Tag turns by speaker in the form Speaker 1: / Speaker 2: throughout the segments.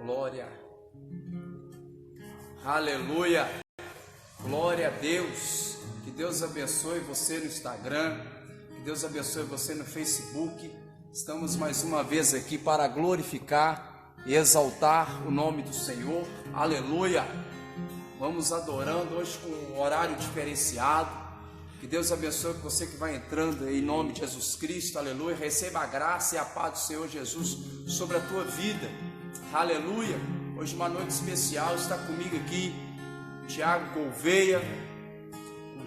Speaker 1: Glória. Aleluia. Glória a Deus. Que Deus abençoe você no Instagram. Que Deus abençoe você no Facebook. Estamos mais uma vez aqui para glorificar e exaltar o nome do Senhor. Aleluia. Vamos adorando hoje com um horário diferenciado. Que Deus abençoe você que vai entrando em nome de Jesus Cristo. Aleluia. Receba a graça e a paz do Senhor Jesus sobre a tua vida. Aleluia. Hoje uma noite especial. Está comigo aqui Tiago Gouveia.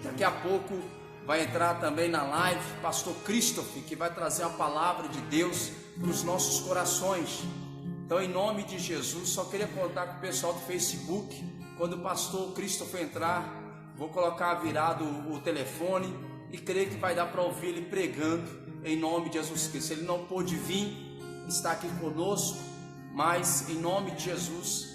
Speaker 1: Daqui a pouco vai entrar também na live Pastor Christopher, que vai trazer a palavra de Deus para os nossos corações. Então, em nome de Jesus, só queria contar com o pessoal do Facebook. Quando o Pastor Christopher entrar, vou colocar virado o telefone e creio que vai dar para ouvir ele pregando em nome de Jesus Cristo. Ele não pôde vir, está aqui conosco, mas em nome de Jesus,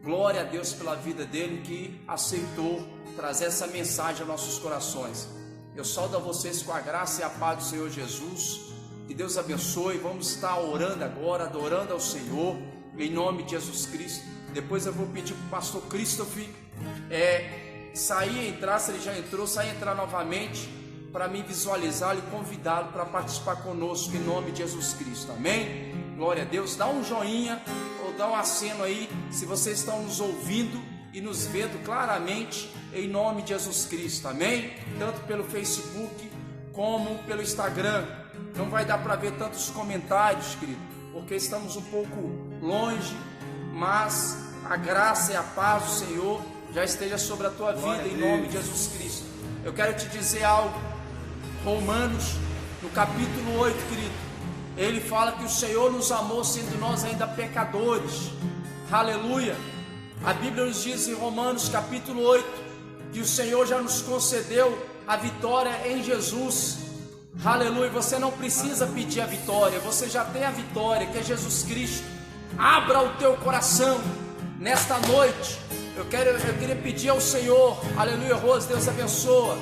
Speaker 1: glória a Deus pela vida dele que aceitou trazer essa mensagem aos nossos corações. Eu saúdo a vocês com a graça e a paz do Senhor Jesus. Que Deus abençoe. Vamos estar orando agora, adorando ao Senhor em nome de Jesus Cristo. Depois eu vou pedir para o Pastor Christopher sair e entrar, se ele já entrou, sair e entrar novamente, para me visualizá-lo e convidá-lo para participar conosco em nome de Jesus Cristo, amém? Glória a Deus. Dá um joinha ou dá um aceno aí se vocês estão nos ouvindo e nos vendo claramente em nome de Jesus Cristo, amém? Tanto pelo Facebook como pelo Instagram. Não vai dar para ver tantos comentários, querido, porque estamos um pouco longe, mas a graça e a paz do Senhor já esteja sobre a tua vida em nome de Jesus Cristo. Eu quero te dizer algo. Romanos, no capítulo 8, querido, ele fala que o Senhor nos amou sendo nós ainda pecadores. Aleluia. A Bíblia nos diz em Romanos capítulo 8 que o Senhor já nos concedeu a vitória em Jesus. Aleluia. Você não precisa pedir a vitória, você já tem a vitória, que é Jesus Cristo. Abra o teu coração nesta noite. Eu queria pedir ao Senhor, aleluia, Rose, Deus abençoa,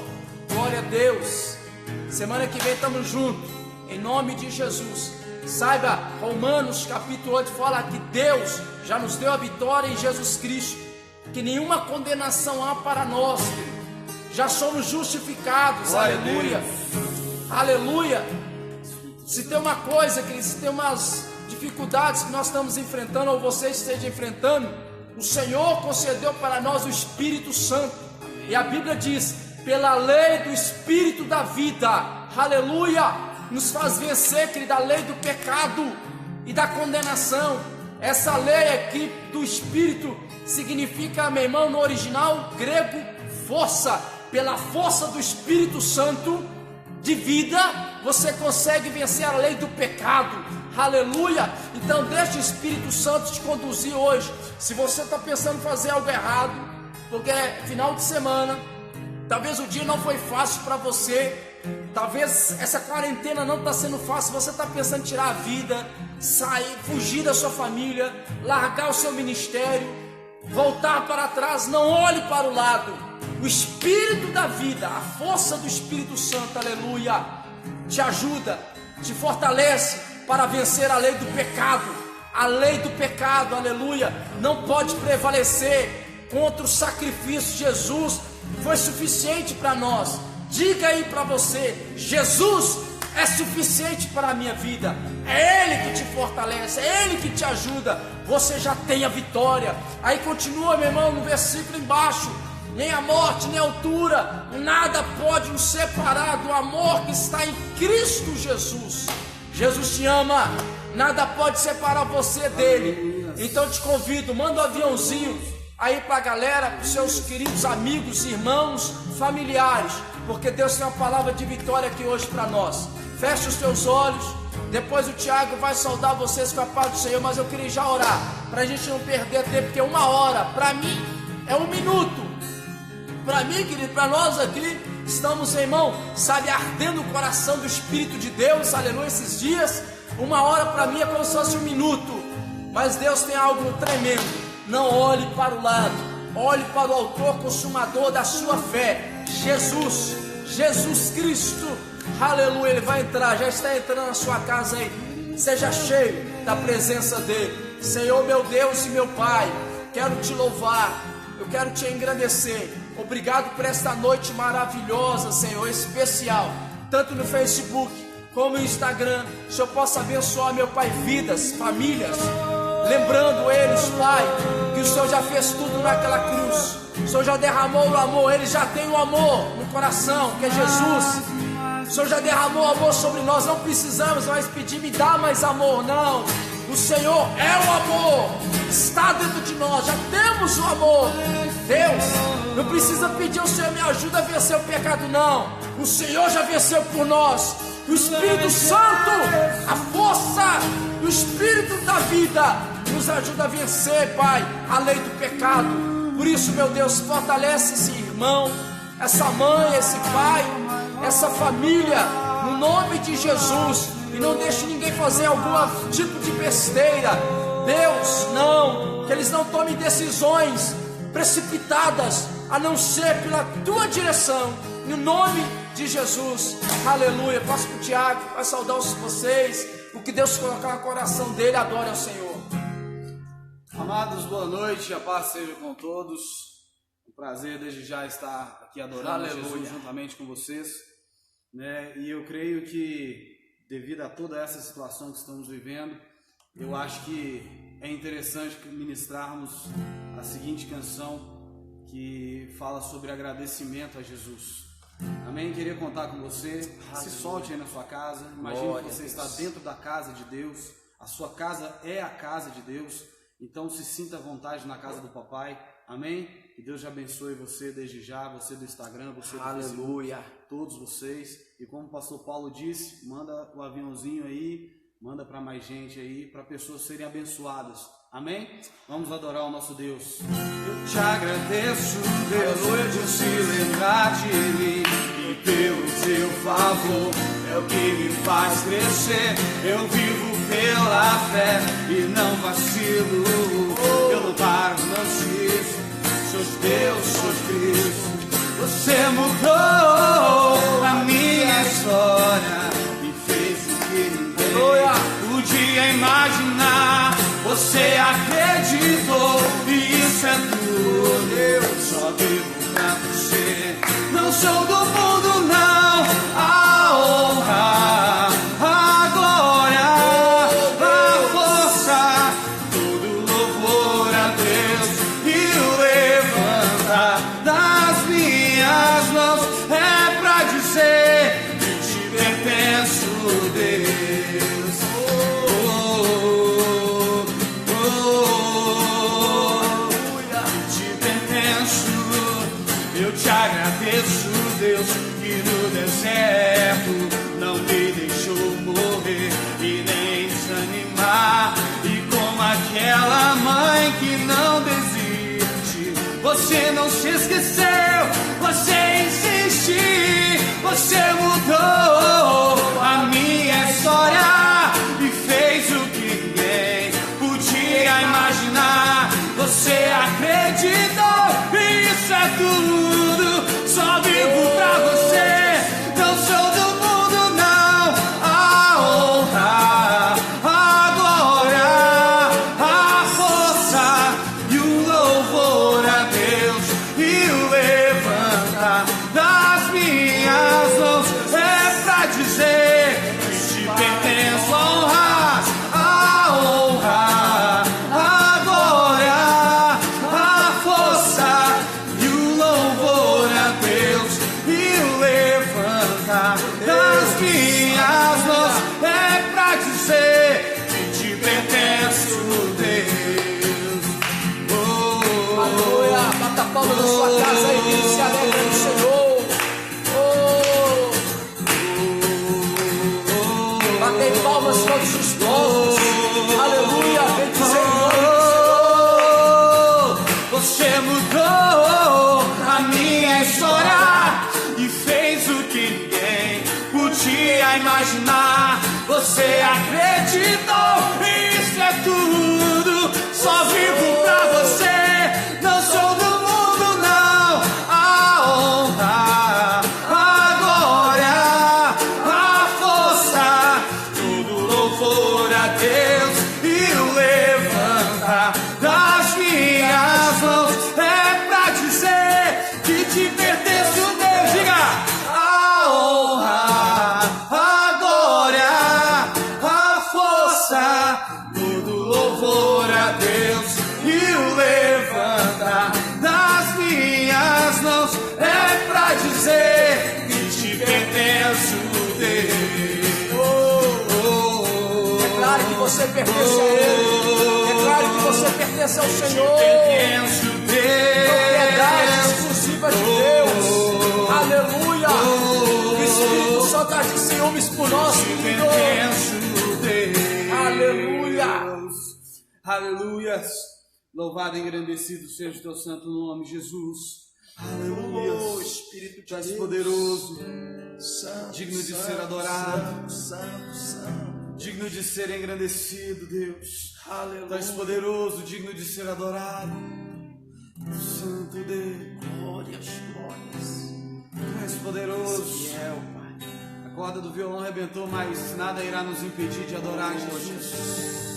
Speaker 1: glória a Deus. Semana que vem estamos juntos, em nome de Jesus. Saiba, Romanos capítulo 8 fala que Deus já nos deu a vitória em Jesus Cristo, que nenhuma condenação há para nós, já somos justificados, glória, aleluia, aleluia. Se tem uma coisa, que se tem umas dificuldades que nós estamos enfrentando, ou você esteja enfrentando, o Senhor concedeu para nós o Espírito Santo, e a Bíblia diz, pela lei do Espírito da vida, aleluia, nos faz vencer, querido, a lei do pecado e da condenação. Essa lei aqui do Espírito significa, meu irmão, no original grego, força. Pela força do Espírito Santo de vida, você consegue vencer a lei do pecado, aleluia. Então deixa o Espírito Santo te conduzir hoje. Se você está pensando em fazer algo errado, porque é final de semana, talvez o dia não foi fácil para você, talvez essa quarentena não está sendo fácil, você está pensando em tirar a vida, sair, fugir da sua família, largar o seu ministério, voltar para trás, não olhe para o lado. O Espírito da vida, a força do Espírito Santo, aleluia, te ajuda, te fortalece para vencer a lei do pecado. A lei do pecado, aleluia, não pode prevalecer contra o sacrifício. Jesus foi suficiente para nós. Diga aí para você: Jesus é suficiente para a minha vida. É Ele que te fortalece, é Ele que te ajuda. Você já tem a vitória. Aí continua, meu irmão, no versículo embaixo: nem a morte, nem a altura, nada pode nos separar do amor que está em Cristo Jesus. Jesus te ama, nada pode separar você dele. Então te convido, manda um aviãozinho aí para a galera, para os seus queridos amigos, irmãos, familiares, porque Deus tem uma palavra de vitória aqui hoje para nós. Feche os teus olhos, depois o Tiago vai saudar vocês com a paz do Senhor, mas eu queria já orar, para a gente não perder tempo, porque 1 hora, para mim, é 1 minuto. Para mim, querido, para nós aqui, estamos, irmão, sabe, ardendo o coração do Espírito de Deus, aleluia, esses dias. 1 hora para mim é como se fosse 1 minuto, mas Deus tem algo tremendo. Não olhe para o lado, olhe para o autor consumador da sua fé, Jesus Cristo, aleluia. Ele vai entrar, já está entrando na sua casa aí. Seja cheio da presença dele. Senhor, meu Deus e meu Pai, quero te louvar, eu quero te engrandecer. Obrigado por esta noite maravilhosa, Senhor, especial, tanto no Facebook como no Instagram. O Senhor possa abençoar, meu Pai, vidas, famílias, lembrando eles, Pai, que o Senhor já fez tudo naquela cruz. O Senhor já derramou o amor, eles já têm o amor no coração, que é Jesus. O Senhor já derramou amor sobre nós, não precisamos mais pedir, me dá mais amor, não. O Senhor é o amor, está dentro de nós, já temos o amor. Deus, não precisa pedir ao Senhor, me ajuda a vencer o pecado, não. O Senhor já venceu por nós. O Espírito Santo, a força, o Espírito da vida, nos ajuda a vencer, Pai, a lei do pecado. Por isso, meu Deus, fortalece esse irmão, essa mãe, esse pai, essa família, no nome de Jesus, e não deixe ninguém fazer algum tipo de besteira. Deus, não, que eles não tomem decisões precipitadas, a não ser pela tua direção, no nome de Jesus. Aleluia. Passo para o Tiago, vai saudar vocês, o que Deus colocar no coração dele, adore ao Senhor.
Speaker 2: Amados, boa noite, a paz seja com todos. Um prazer desde já estar aqui adorando a Jesus juntamente com vocês, né? E eu creio que devido a toda essa situação que estamos vivendo, eu acho que é interessante ministrarmos a seguinte canção que fala sobre agradecimento a Jesus. Amém? Queria contar com você. Se solte aí na sua casa. Imagine que você está dentro da casa de Deus. A sua casa é a casa de Deus. Então se sinta à vontade na casa do papai. Amém? Que Deus já abençoe você desde já, você do Instagram, você do Facebook, todos vocês. E como o pastor Paulo disse, manda o aviãozinho aí, manda para mais gente aí, para pessoas serem abençoadas. Amém? Vamos adorar o nosso Deus. Eu te agradeço, Deus, por se lembrar de mim, e pelo seu favor é o que me faz crescer. Eu vivo pela fé e não vacilo. Eu não paro, não desisto. Sou Deus, sou Cristo. Você mudou a minha história e fez o que ninguém podia imaginar. Você acreditou e isso é tudo. Eu só vivo pra você. Não sou do mundo, não. A honra, a glória, a força, todo louvor a Deus e o levantar das minhas mãos é pra dizer que te pertenço, Deus. Eu te agradeço, Deus, que no deserto não me deixou morrer e nem desanimar. E como aquela mãe que não desiste, você não se esqueceu, você insiste, você mudou a minha história e fez o que ninguém podia imaginar. Você acreditou, isso é tudo, só vivo pra você. Não sou do mundo, não. A honra, a glória, a força e o louvor a Deus e o levantar das minhas mãos é pra dizer que te pertenço. A honra, a glória, a força e o louvor a Deus e o levantar das minhas mãos é pra dizer que te pertenço, Deus.
Speaker 1: Aleluia, bata a palma na sua casa aí, se alegra no Senhor. Batei palmas todos os povos. Aleluia, vem dizer o nome do Senhor.
Speaker 2: Você mudou a minha história e fez o que ninguém podia imaginar. Você acreditou, isso é tudo, só vivo pra você. Não sou do mundo, não. A honra, a glória, a força, todo louvor a Deus e o levantar todo louvor a Deus e o levantar das minhas mãos é pra dizer que te pertenço, Deus.
Speaker 1: Declare que você pertence a Ele. Declare que você pertence ao Senhor. Propriedade exclusiva de Deus. Aleluia. O Espírito Santo age em ciúmes por nós, querido. Aleluia.
Speaker 2: Aleluia. Louvado e engrandecido seja o teu santo nome, Jesus. Aleluia.
Speaker 1: Oh, Espírito de Deus.
Speaker 2: Poderoso,
Speaker 1: Santo,
Speaker 2: digno de
Speaker 1: santo,
Speaker 2: ser adorado,
Speaker 1: santo.
Speaker 2: digno de ser engrandecido, Deus.
Speaker 1: Aleluia.
Speaker 2: Tu és poderoso, digno de ser adorado. Santo Deus,
Speaker 1: Glórias.
Speaker 2: tu és poderoso.
Speaker 1: Fiel, Pai.
Speaker 2: A corda do violão arrebentou, mas nada irá nos impedir de adorar Jesus.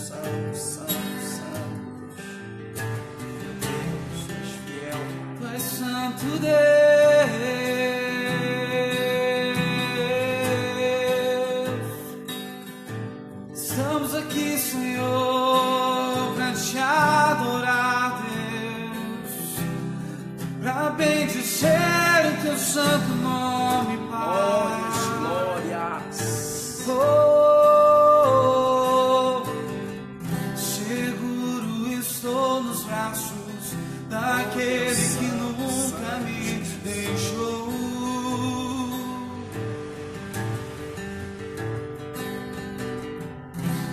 Speaker 1: Santo. Deus, tu és fiel, Pai.
Speaker 2: Tu és santo Deus. Estamos aqui, Senhor, pra te adorar, Deus, pra bendizer o teu santo nome, Pai.
Speaker 1: Glórias.
Speaker 2: Seguro estou nos braços daquele que nunca me deixou.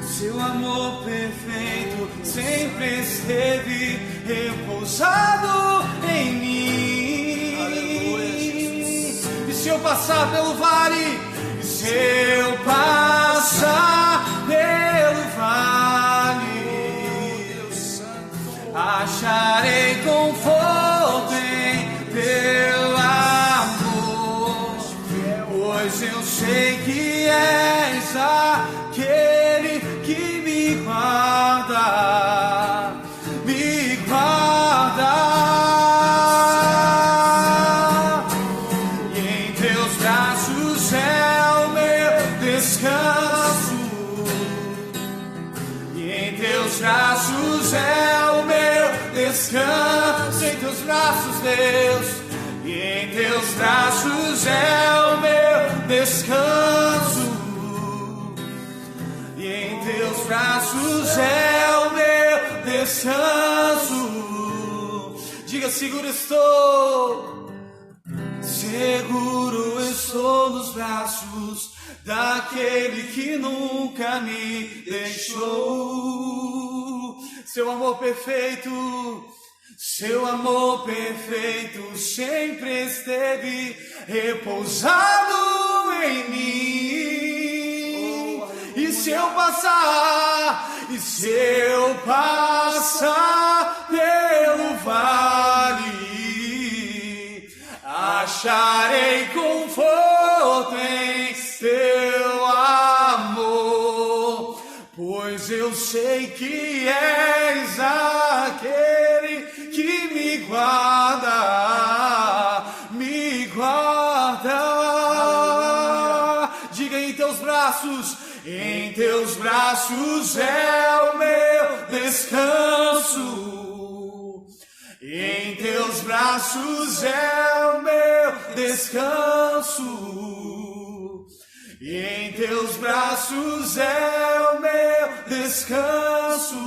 Speaker 2: Seu amor perfeito sempre esteve repousado em mim.
Speaker 1: Aleluia, Jesus.
Speaker 2: E se eu passar pelo vale, e se eu passar pelo vale, acharei conforto em teu amor, pois eu sei que és aquele que me guarda, me guarda. E em teus braços é o meu descanso. E em teus braços é o meu descanso. Em teus braços, Deus. E em teus braços é o meu descanso. E em teus braços é o meu descanso. Diga, seguro estou. Seguro estou nos braços daquele que nunca me deixou. Seu amor perfeito sempre esteve repousado em mim. E se eu passar pelo vale, acharei conforto em teu amor, pois eu sei que és aquele que me guarda, me guarda. Diga, em teus braços é o meu descanso. Em teus braços é o meu descanso. E em teus braços é o meu descanso.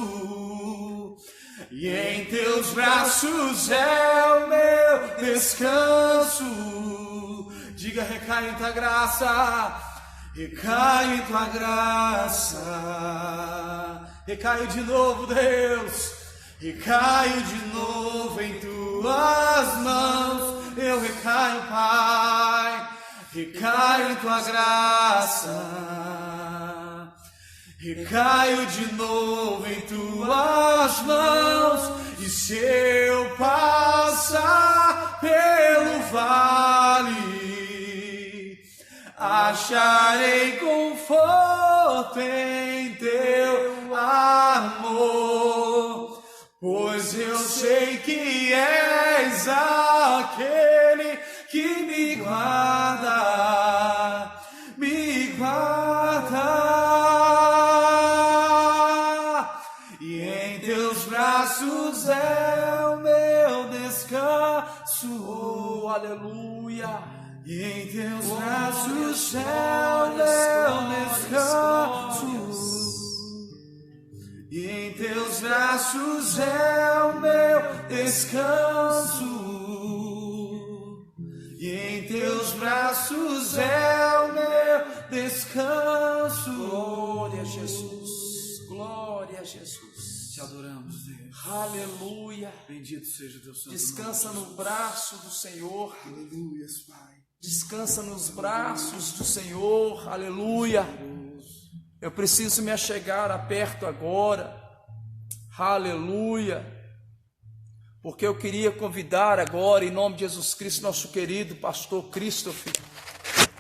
Speaker 2: E em teus braços é o meu descanso. Diga, recai em tua graça. Recai em tua graça. Recaio de novo, Deus. Recaio de novo em tuas mãos. Eu recaio, Pai. Recaio em tua graça. Recaio de novo em tuas mãos. E se eu passar pelo vale, acharei conforto em teu amor, pois eu sei que és aquele que me guarda, me guarda. braços é o meu descanso.
Speaker 1: Oh, aleluia.
Speaker 2: E em teus braços é o meu descanso. E em teus braços é o meu descanso. E em teus braços é o meu descanso.
Speaker 1: Glória a Jesus. Glória a Jesus.
Speaker 2: Te adoramos, Deus.
Speaker 1: Aleluia.
Speaker 2: Bendito seja o teu santo nome.
Speaker 1: Descansa no braço do Senhor.
Speaker 2: Aleluia, Pai.
Speaker 1: Descansa nos braços do Senhor. Aleluia. Eu preciso me achegar a perto agora. Aleluia. Porque eu queria convidar agora, em nome de Jesus Cristo, nosso querido pastor Christopher,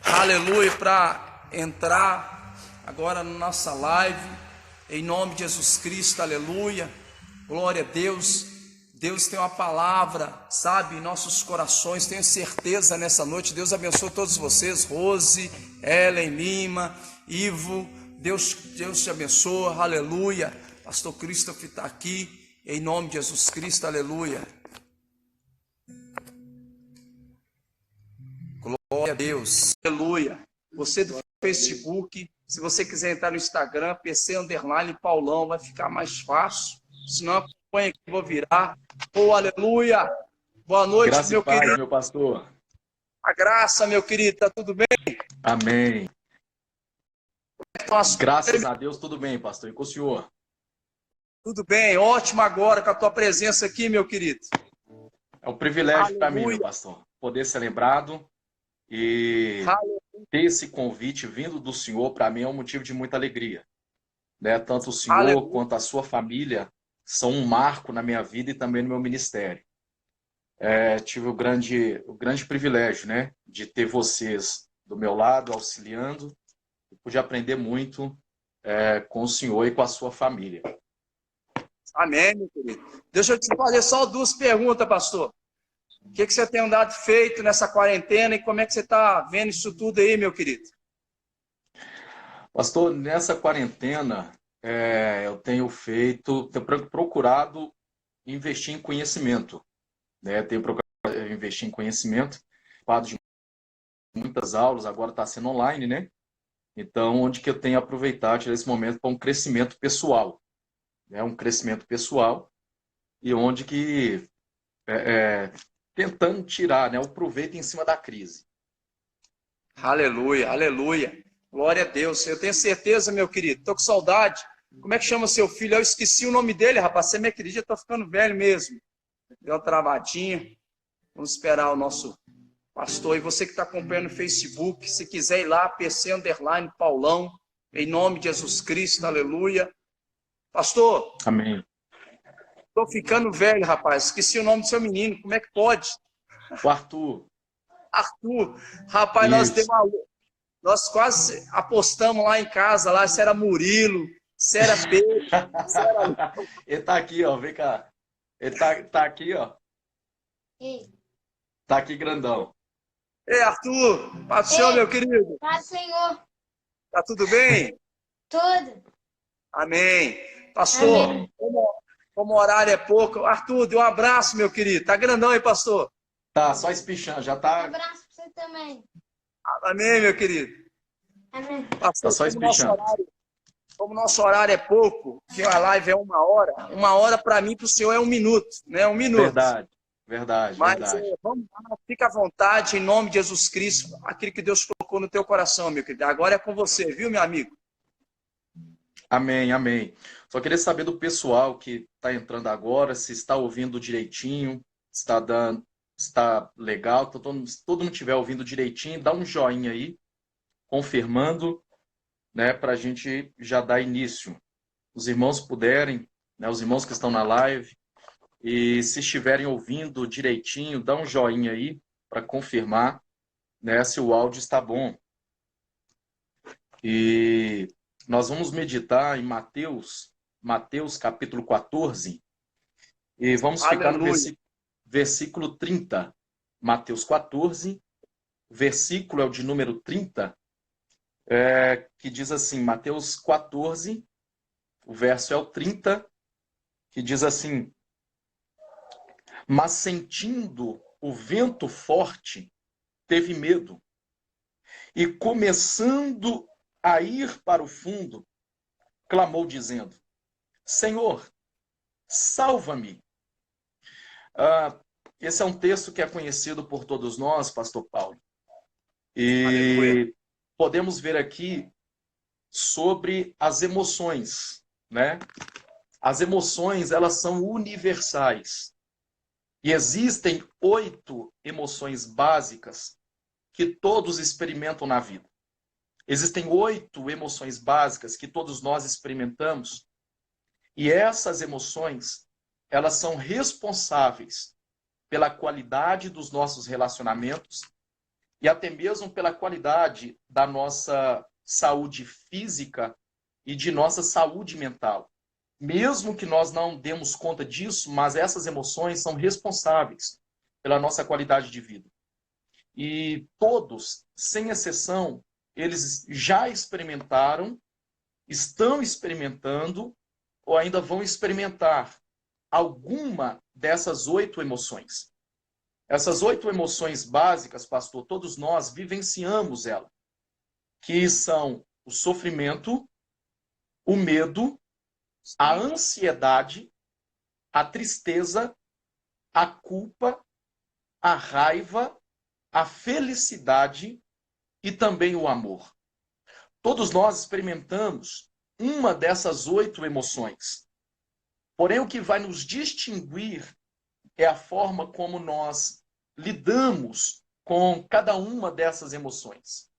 Speaker 1: aleluia, para entrar agora na nossa live, em nome de Jesus Cristo, aleluia, glória a Deus. Deus tem uma palavra, sabe, em nossos corações, tenho certeza nessa noite. Deus abençoe todos vocês, Rose, Ellen Lima, Ivo, Deus te abençoe, aleluia. Pastor Christopher está aqui. Em nome de Jesus Cristo, aleluia. Glória a Deus, aleluia. Você do Facebook, se você quiser entrar no Instagram, PC_Paulão, vai ficar mais fácil. Se não, acompanha que eu vou virar. Oh, aleluia. Boa noite,
Speaker 3: graça
Speaker 1: meu
Speaker 3: e paz,
Speaker 1: querido.
Speaker 3: meu pastor.
Speaker 1: A graça, meu querido, tá tudo bem?
Speaker 3: Amém.
Speaker 1: Nossa,
Speaker 3: Graças a Deus, tudo bem, pastor. E com o senhor?
Speaker 1: tudo bem, ótimo agora com a tua presença aqui, meu querido.
Speaker 3: É um privilégio para mim,
Speaker 1: Aleluia.
Speaker 3: meu pastor, poder ser lembrado e ter esse convite vindo do senhor, para mim é um motivo de muita alegria. Né? Tanto o senhor
Speaker 1: Aleluia.
Speaker 3: quanto a sua família são um marco na minha vida e também no meu ministério. Tive o grande privilégio, né, de ter vocês do meu lado, auxiliando, e pude aprender muito com o senhor e com a sua família.
Speaker 1: Amém, meu querido. Deixa eu te fazer só duas perguntas, pastor. O que você tem andado feito nessa quarentena e como é que você está vendo isso tudo aí, meu querido?
Speaker 3: Pastor, nessa quarentena, eu tenho procurado investir em conhecimento. Né? Tenho procurado investir em conhecimento, participado de muitas aulas, agora está sendo online, né? Então, onde que eu tenho aproveitado esse momento para um crescimento pessoal. Um crescimento pessoal e onde que tentando tirar, né, o proveito em cima da crise.
Speaker 1: Aleluia, aleluia. Glória a Deus. Eu tenho certeza, meu querido. Estou com saudade. Como é que chama seu filho? Eu esqueci o nome dele, rapaz. Você me acredita? Estou ficando velho mesmo. Deu uma travadinha. Vamos esperar o nosso pastor. E você que está acompanhando no Facebook, se quiser ir lá, PC_Paulão, em nome de Jesus Cristo, aleluia. Pastor,
Speaker 3: Amém.
Speaker 1: estou ficando velho, rapaz. Esqueci o nome do seu menino. Como é que pode?
Speaker 3: O Arthur.
Speaker 1: Arthur. Rapaz, nós quase apostamos lá em casa, lá se era Murilo, se era Pedro, se era...
Speaker 3: Ele tá aqui, ó. Vem cá. Ele tá aqui, ó. Tá aqui grandão.
Speaker 1: Ei, Arthur. Paz do Senhor, meu querido.
Speaker 4: Paz, Senhor.
Speaker 1: Tá tudo bem?
Speaker 4: Tudo.
Speaker 1: Amém. Pastor,
Speaker 4: Amém.
Speaker 1: como o horário é pouco, Arthur, dê um abraço, meu querido. Tá grandão aí, pastor?
Speaker 3: Tá, só espichando, já
Speaker 4: Um
Speaker 3: tá.
Speaker 4: abraço pra você também.
Speaker 1: Amém, meu querido.
Speaker 4: Amém.
Speaker 1: Pastor,
Speaker 3: Tá só
Speaker 1: como nosso
Speaker 3: espichando.
Speaker 1: como nosso horário é pouco, que a live é 1 hora para mim, para o senhor é 1 minuto, né? 1 minuto.
Speaker 3: Verdade, verdade,
Speaker 1: Mas
Speaker 3: verdade.
Speaker 1: vamos lá, fica à vontade, em nome de Jesus Cristo, aquilo que Deus colocou no teu coração, meu querido. Agora é com você, viu, meu amigo?
Speaker 3: Amém, amém. Só queria saber do pessoal que está entrando agora, se está ouvindo direitinho, se está legal, se todo mundo estiver ouvindo direitinho, dá um joinha aí, confirmando, né, para a gente já dar início. Os irmãos puderem, né, os irmãos que estão na live, e se estiverem ouvindo direitinho, dá um joinha aí para confirmar, né, se o áudio está bom. E nós vamos meditar em Mateus capítulo 14, e vamos ficar no versículo 30. Mateus 14, versículo é o de número 30, que diz assim, Mateus 14, o verso é o 30, que diz assim: mas sentindo o vento forte, teve medo, e começando a ir para o fundo, clamou dizendo: Senhor, salva-me. Esse é um texto que é conhecido por todos nós, pastor Paulo. E aleluia, podemos ver aqui sobre as emoções, né? As emoções, elas são universais. E existem 8 emoções básicas que todos experimentam na vida. Existem 8 emoções básicas que todos nós experimentamos. E essas emoções, elas são responsáveis pela qualidade dos nossos relacionamentos e até mesmo pela qualidade da nossa saúde física e de nossa saúde mental. Mesmo que nós não demos conta disso, mas essas emoções são responsáveis pela nossa qualidade de vida. E todos, sem exceção, eles já experimentaram, estão experimentando ou ainda vão experimentar alguma dessas 8 emoções. Essas 8 emoções básicas, pastor, todos nós vivenciamos ela, que são o sofrimento, o medo, a ansiedade, a tristeza, a culpa, a raiva, a felicidade e também o amor. Todos nós experimentamos uma dessas 8 emoções. Porém, o que vai nos distinguir é a forma como nós lidamos com cada uma dessas emoções.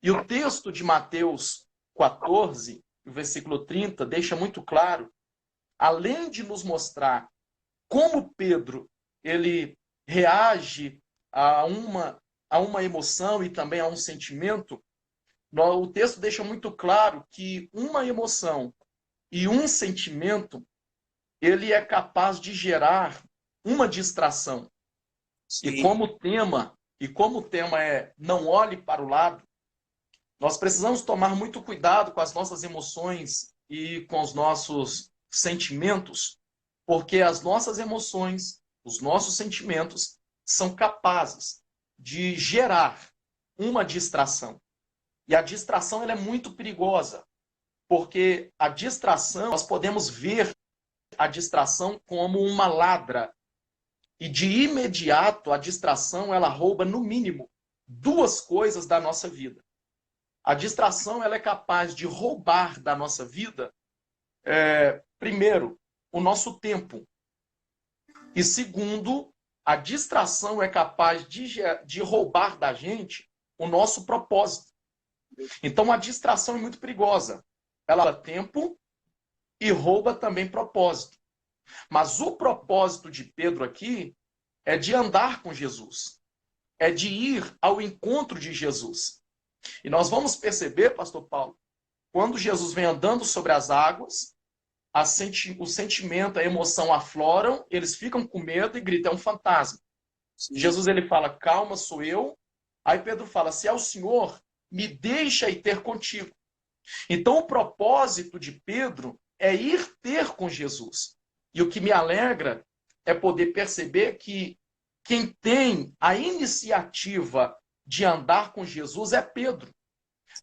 Speaker 3: E o texto de Mateus 14, o versículo 30, deixa muito claro, além de nos mostrar como Pedro ele reage a uma emoção e também a um sentimento, o texto deixa muito claro que uma emoção e um sentimento, ele é capaz de gerar uma distração. Sim. E como o tema é não olhe para o lado, nós precisamos tomar muito cuidado com as nossas emoções e com os nossos sentimentos, porque as nossas emoções, os nossos sentimentos são capazes de gerar uma distração. E a distração ela é muito perigosa, porque a distração, nós podemos ver a distração como uma ladra. E de imediato a distração ela rouba no mínimo 2 coisas da nossa vida. A distração ela é capaz de roubar da nossa vida, primeiro, o nosso tempo. E segundo, a distração é capaz de roubar da gente o nosso propósito. Então a distração é muito perigosa. Ela rouba tempo e rouba também propósito. Mas o propósito de Pedro aqui é de andar com Jesus. É de ir ao encontro de Jesus. E nós vamos perceber, pastor Paulo, quando Jesus vem andando sobre as águas, o sentimento, a emoção afloram, eles ficam com medo e gritam, é um fantasma. Sim. Jesus ele fala, calma, sou eu. Aí Pedro fala, se é o Senhor, me deixa ir ter contigo. Então o propósito de Pedro é ir ter com Jesus. E o que me alegra é poder perceber que quem tem a iniciativa de andar com Jesus é Pedro.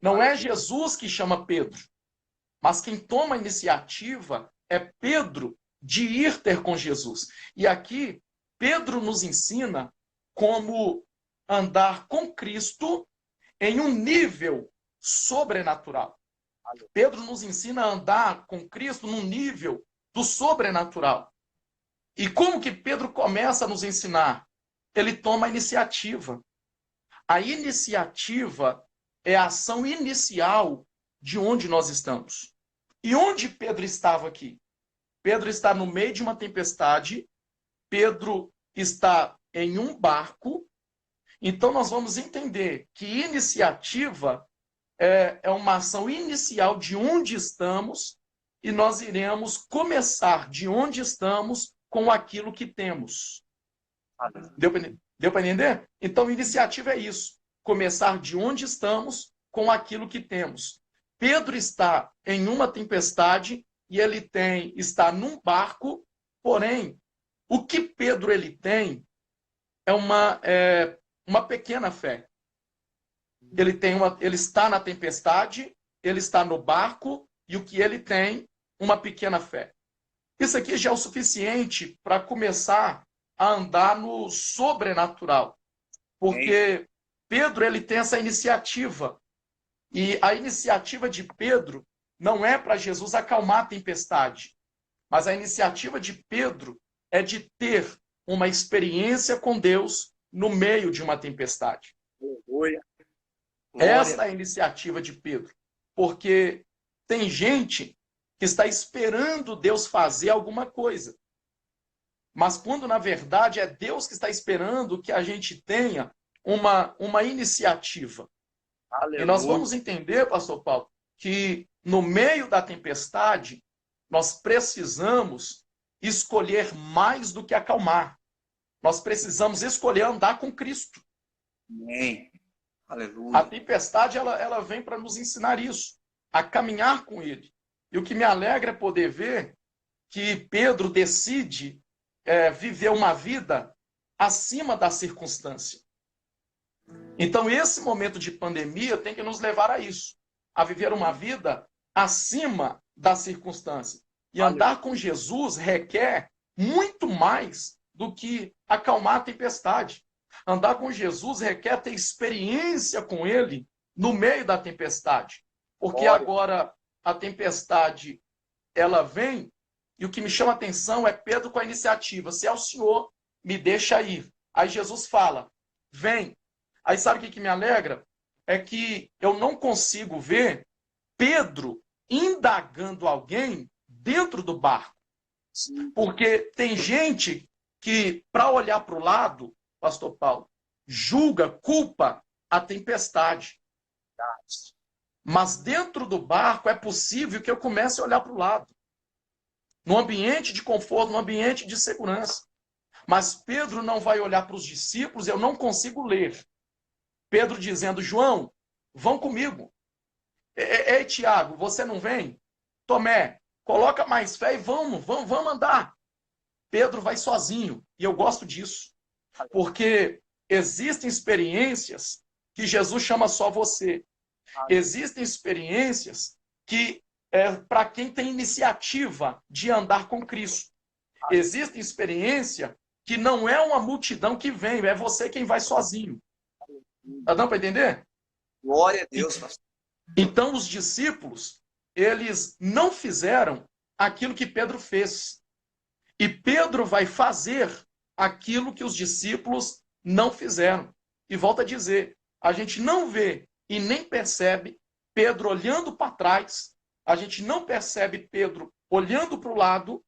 Speaker 3: Não é Jesus que chama Pedro, mas quem toma a iniciativa é Pedro de ir ter com Jesus. E aqui, Pedro nos ensina como andar com Cristo em um nível sobrenatural. Pedro nos ensina a andar com Cristo num nível do sobrenatural. E como que Pedro começa a nos ensinar? Ele toma a iniciativa. A iniciativa é a ação inicial de onde nós estamos. E onde Pedro estava aqui? Pedro está no meio de uma tempestade, Pedro está em um barco, então nós vamos entender que iniciativa é uma ação inicial de onde estamos e nós iremos começar de onde estamos com aquilo que temos. Deu para entender? Então, iniciativa é isso. Começar de onde estamos com aquilo que temos. Pedro está em uma tempestade e ele está num barco Porém, o que Pedro ele tem é uma pequena fé. Ele está na tempestade, ele está no barco, e o que ele tem? Uma pequena fé. Isso aqui já é o suficiente para começar a andar no sobrenatural. Porque Pedro ele tem essa iniciativa. E a iniciativa de Pedro não é para Jesus acalmar a tempestade. Mas a iniciativa de Pedro é de ter uma experiência com Deus no meio de uma tempestade. Esta é a iniciativa de Pedro. Porque tem gente que está esperando Deus fazer alguma coisa. Mas quando, na verdade, é Deus que está esperando que a gente tenha uma iniciativa. Aleluia. E nós vamos entender, pastor Paulo, que no meio da tempestade, nós precisamos escolher mais do que acalmar. Nós precisamos escolher andar com Cristo.
Speaker 5: Amém. Aleluia.
Speaker 3: A tempestade, ela vem para nos ensinar isso, a caminhar com Ele. E o que me alegra é poder ver que Pedro decide viver uma vida acima da circunstância. Então, esse momento de pandemia tem que nos levar a isso, a viver uma vida acima da circunstância. E andar com Jesus requer muito mais do que acalmar a tempestade. Andar com Jesus requer ter experiência com Ele no meio da tempestade. Porque agora a tempestade, ela vem, e o que me chama a atenção é Pedro com a iniciativa. Se é o Senhor, me deixa ir. Aí Jesus fala, vem. Aí sabe o que me alegra? É que eu não consigo ver Pedro indagando alguém dentro do barco. Porque tem gente que, para olhar para o lado, pastor Paulo, julga, culpa a tempestade. Mas dentro do barco é possível que eu comece a olhar para o lado. Num ambiente de conforto, num ambiente de segurança. Mas Pedro não vai olhar para os discípulos, eu não consigo ler. Pedro dizendo, João, vão comigo. Ei, Tiago, você não vem? Tomé, coloca mais fé e vamos andar. Pedro vai sozinho, e eu gosto disso. Porque existem experiências que Jesus chama só você. Existem experiências que para quem tem iniciativa de andar com Cristo. Existe experiência que não é uma multidão que vem, é você quem vai sozinho. Tá dando para entender?
Speaker 5: Glória a Deus, pastor.
Speaker 3: Então os discípulos, eles não fizeram aquilo que Pedro fez. E Pedro vai fazer aquilo que os discípulos não fizeram. E volta a dizer, a gente não vê e nem percebe Pedro olhando para trás, a gente não percebe Pedro olhando para o lado,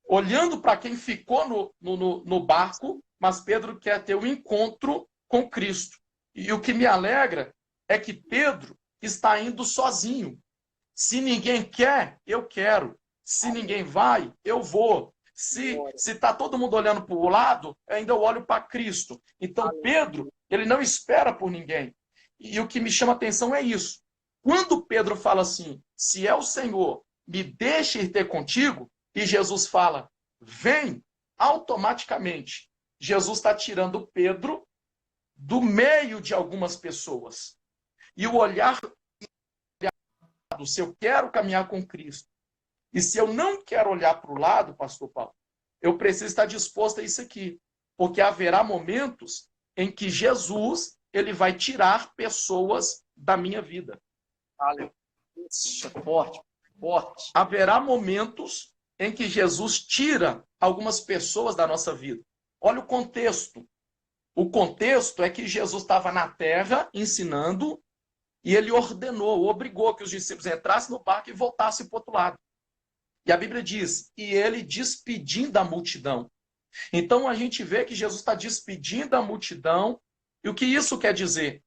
Speaker 3: olhando para quem ficou no barco, mas Pedro quer ter um encontro com Cristo. E o que me alegra é que Pedro está indo sozinho. Se ninguém quer, eu quero. Se ninguém vai, eu vou. Se está todo mundo olhando para o lado, ainda eu olho para Cristo. Então Pedro, ele não espera por ninguém. E o que me chama a atenção é isso. Quando Pedro fala assim, se é o Senhor, me deixe ir ter contigo, e Jesus fala, vem, automaticamente, Jesus está tirando Pedro do meio de algumas pessoas. E o olhar, se eu quero caminhar com Cristo, e se eu não quero olhar para o lado, pastor Paulo, eu preciso estar disposto a isso aqui. Porque haverá momentos em que Jesus, ele vai tirar pessoas da minha vida.
Speaker 5: Isso é forte, forte.
Speaker 3: Haverá momentos em que Jesus tira algumas pessoas da nossa vida. Olha o contexto. O contexto é que Jesus estava na terra ensinando e ele ordenou, obrigou que os discípulos entrassem no barco e voltassem para o outro lado. E a Bíblia diz, e ele despedindo a multidão. Então a gente vê que Jesus está despedindo a multidão. E o que isso quer dizer?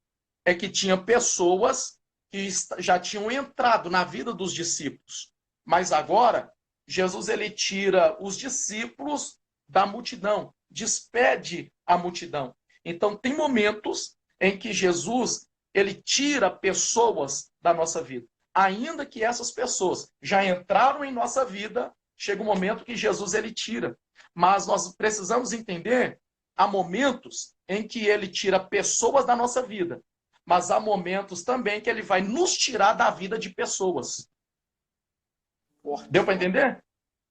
Speaker 3: É que tinha pessoas que já tinham entrado na vida dos discípulos. Mas agora, Jesus ele tira os discípulos da multidão, despede a multidão. Então tem momentos em que Jesus ele tira pessoas da nossa vida. Ainda que essas pessoas já entraram em nossa vida, chega um momento que Jesus ele tira. Mas nós precisamos entender, há momentos em que ele tira pessoas da nossa vida, mas há momentos também que ele vai nos tirar da vida de pessoas. Deu para entender?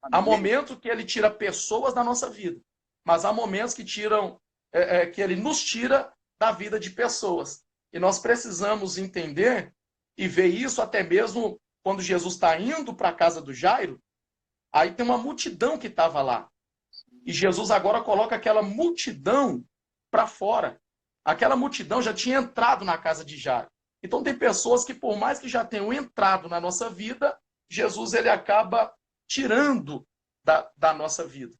Speaker 3: Há momentos que ele tira pessoas da nossa vida, mas há momentos que que ele nos tira da vida de pessoas. E nós precisamos entender e ver isso até mesmo quando Jesus está indo para a casa do Jairo, aí tem uma multidão que estava lá. E Jesus agora coloca aquela multidão para fora. Aquela multidão já tinha entrado na casa de Jairo. Então tem pessoas que, por mais que já tenham entrado na nossa vida, Jesus ele acaba tirando da nossa vida.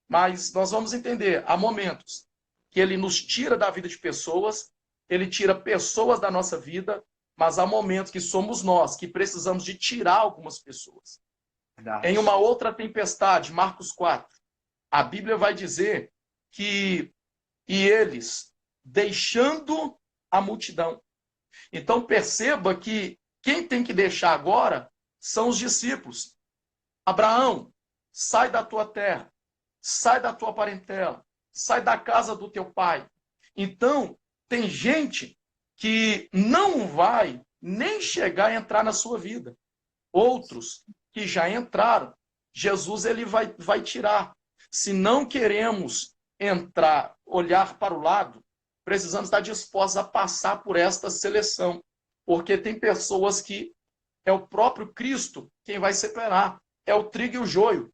Speaker 3: Mas nós vamos entender, há momentos que ele nos tira da vida de pessoas, ele tira pessoas da nossa vida, mas há momentos que somos nós que precisamos de tirar algumas pessoas.
Speaker 5: Verdade.
Speaker 3: Em uma outra tempestade, Marcos 4, a Bíblia vai dizer que e eles deixando a multidão. Então perceba que quem tem que deixar agora são os discípulos. Abraão, sai da tua terra, sai da tua parentela, sai da casa do teu pai. Então, tem gente que não vai nem chegar a entrar na sua vida. Outros que já entraram, Jesus ele vai tirar. Se não queremos entrar, olhar para o lado, precisamos estar dispostos a passar por esta seleção. Porque tem pessoas que é o próprio Cristo quem vai separar. É o trigo e o joio.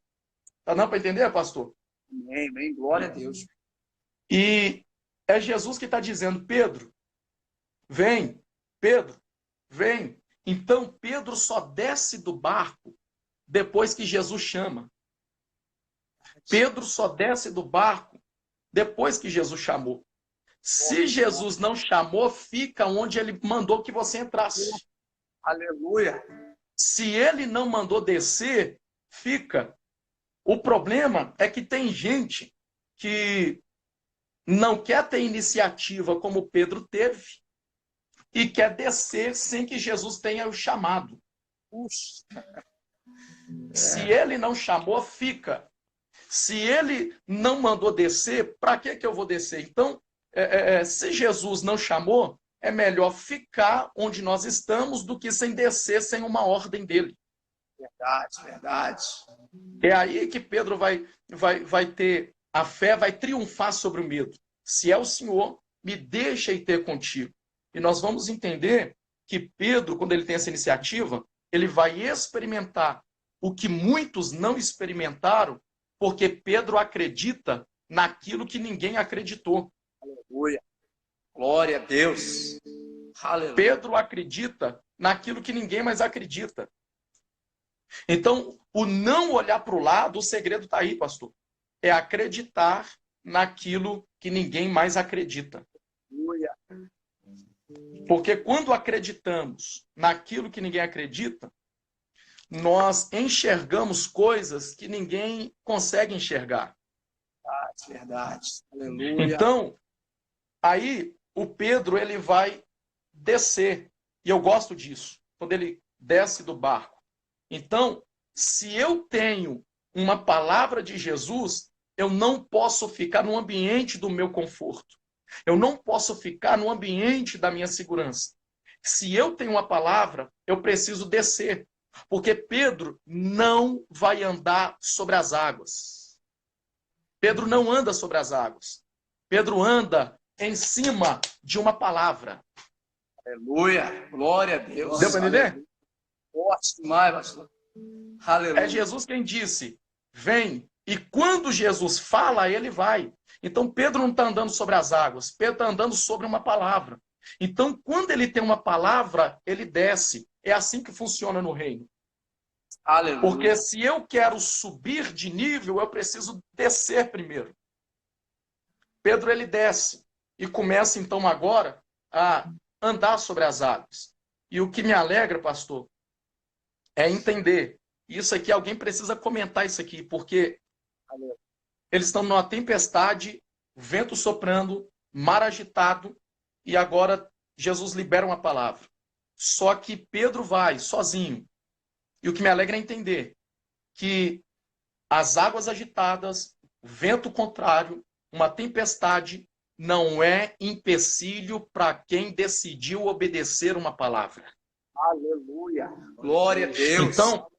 Speaker 3: Tá dando para entender, pastor?
Speaker 5: Amém, amém. Glória a Deus.
Speaker 3: E é Jesus que está dizendo, Pedro, vem. Pedro, vem. Então Pedro só desce do barco depois que Jesus chama. Pedro só desce do barco depois que Jesus chamou. Se Jesus não chamou, fica onde ele mandou que você entrasse.
Speaker 5: Aleluia.
Speaker 3: Se ele não mandou descer, fica. O problema é que tem gente que não quer ter iniciativa como Pedro teve e quer descer sem que Jesus tenha o chamado.
Speaker 5: Puxa.
Speaker 3: Se ele não chamou, fica. Se ele não mandou descer, para que eu vou descer? Então, se Jesus não chamou, é melhor ficar onde nós estamos do que sem descer, sem uma ordem dele.
Speaker 5: Verdade, verdade.
Speaker 3: É aí que Pedro vai ter a fé, vai triunfar sobre o medo. Se é o Senhor, me deixa ir ter contigo. E nós vamos entender que Pedro, quando ele tem essa iniciativa, ele vai experimentar o que muitos não experimentaram, porque Pedro acredita naquilo que ninguém acreditou.
Speaker 5: Aleluia. Glória a Deus. Aleluia.
Speaker 3: Pedro acredita naquilo que ninguém mais acredita. Então, o não olhar para o lado, o segredo está aí, pastor. É acreditar naquilo que ninguém mais acredita.
Speaker 5: Aleluia.
Speaker 3: Porque quando acreditamos naquilo que ninguém acredita, nós enxergamos coisas que ninguém consegue enxergar.
Speaker 5: Verdade. Aleluia.
Speaker 3: Então, aí o Pedro ele vai descer. E eu gosto disso, quando ele desce do barco. Então, se eu tenho uma palavra de Jesus, eu não posso ficar no ambiente do meu conforto. Eu não posso ficar no ambiente da minha segurança. Se eu tenho uma palavra, eu preciso descer. Porque Pedro não vai andar sobre as águas. Pedro não anda sobre as águas. Pedro anda em cima de uma palavra.
Speaker 5: Aleluia. Glória a Deus.
Speaker 3: Deu para entender?
Speaker 5: Forte demais, pastor. Aleluia.
Speaker 3: É Jesus quem disse, vem. E quando Jesus fala, ele vai. Então Pedro não está andando sobre as águas. Pedro está andando sobre uma palavra. Então, quando ele tem uma palavra, ele desce. É assim que funciona no reino.
Speaker 5: Aleluia.
Speaker 3: Porque se eu quero subir de nível, eu preciso descer primeiro. Pedro, ele desce e começa, então, agora a andar sobre as águas. E o que me alegra, pastor, é entender. Isso aqui, alguém precisa comentar isso aqui, porque eles estão numa tempestade, vento soprando, mar agitado, e agora Jesus libera uma palavra. Só que Pedro vai sozinho. E o que me alegra é entender que as águas agitadas, vento contrário, uma tempestade, não é empecilho para quem decidiu obedecer uma palavra.
Speaker 5: Aleluia. Glória a Deus.
Speaker 3: Então,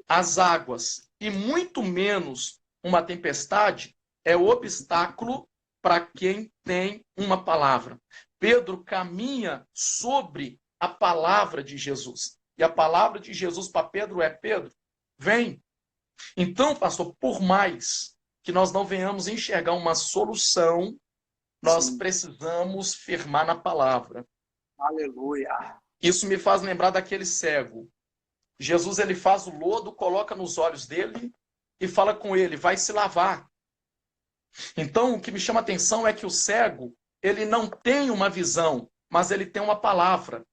Speaker 3: as águas, e muito menos uma tempestade, é obstáculo para quem tem uma palavra. Pedro caminha sobre a palavra de Jesus. E a palavra de Jesus para Pedro é: Pedro, vem. Então, pastor, por mais que nós não venhamos enxergar uma solução, nós precisamos firmar na palavra.
Speaker 5: Aleluia.
Speaker 3: Isso me faz lembrar daquele cego. Jesus, ele faz o lodo, coloca nos olhos dele e fala com ele: vai se lavar. Então, o que me chama a atenção é que o cego, ele não tem uma visão, mas ele tem uma palavra.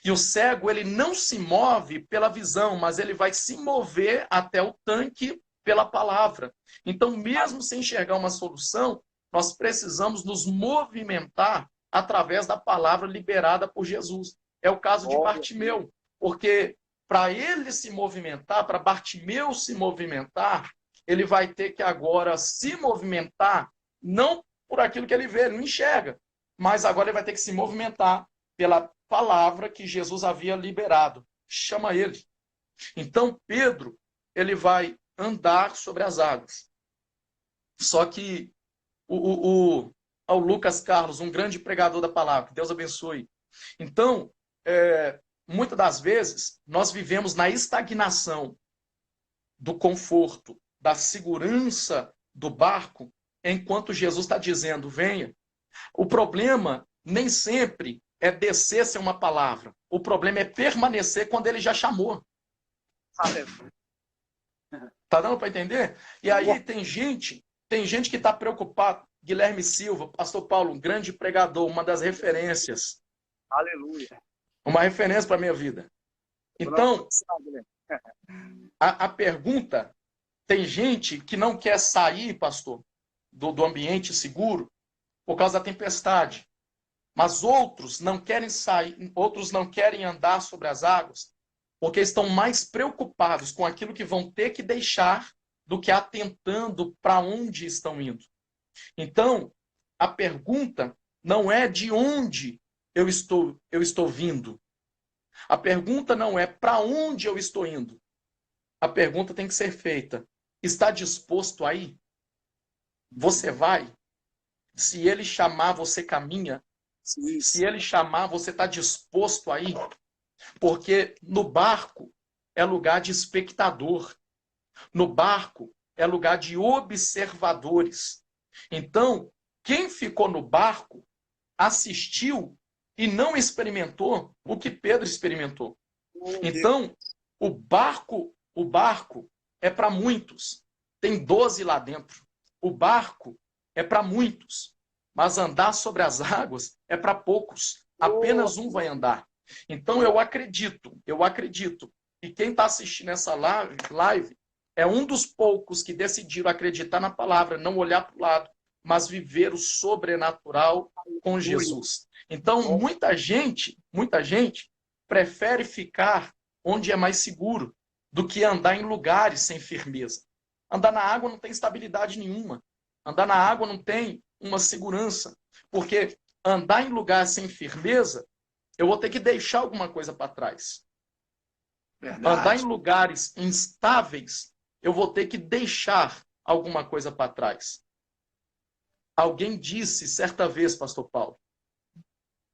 Speaker 3: E o cego, ele não se move pela visão, mas ele vai se mover até o tanque pela palavra. Então, mesmo sem enxergar uma solução, nós precisamos nos movimentar através da palavra liberada por Jesus. É o caso de Bartimeu, porque para ele se movimentar, para Bartimeu se movimentar, ele vai ter que agora se movimentar, não por aquilo que ele vê, ele não enxerga, mas agora ele vai ter que se movimentar pela palavra que Jesus havia liberado. Chama ele. Então, Pedro, ele vai andar sobre as águas. Só que o Lucas Carlos, um grande pregador da palavra, que Deus abençoe. Então, muitas das vezes, nós vivemos na estagnação do conforto, da segurança do barco, enquanto Jesus está dizendo: venha. O problema nem sempre é descer sem uma palavra. O problema é permanecer quando ele já chamou. Tá dando para entender? E aí tem gente que está preocupado. Guilherme Silva, pastor Paulo, um grande pregador, uma das referências.
Speaker 5: Aleluia.
Speaker 3: Uma referência para a minha vida. Então, a pergunta, tem gente que não quer sair, pastor, do ambiente seguro por causa da tempestade. Mas outros não querem sair, outros não querem andar sobre as águas, porque estão mais preocupados com aquilo que vão ter que deixar do que atentando para onde estão indo. Então, a pergunta não é de onde eu estou vindo. A pergunta não é para onde eu estou indo. A pergunta tem que ser feita: está disposto a ir? Você vai? Se ele chamar, você caminha? Se ele chamar, você está disposto a ir? Porque no barco é lugar de espectador. No barco é lugar de observadores. Então, quem ficou no barco assistiu e não experimentou o que Pedro experimentou. Então, o barco é para muitos. Tem 12 lá dentro. O barco é para muitos. Mas andar sobre as águas é para poucos. Apenas um vai andar. Então, eu acredito. E quem está assistindo essa live é um dos poucos que decidiram acreditar na palavra, não olhar para o lado, mas viver o sobrenatural com Jesus. Então, muita gente prefere ficar onde é mais seguro do que andar em lugares sem firmeza. Andar na água não tem estabilidade nenhuma. Andar na água não tem uma segurança. Porque andar em lugar sem firmeza, eu vou ter que deixar alguma coisa para trás. Verdade. Andar em lugares instáveis, eu vou ter que deixar alguma coisa para trás. Alguém disse certa vez, pastor Paulo,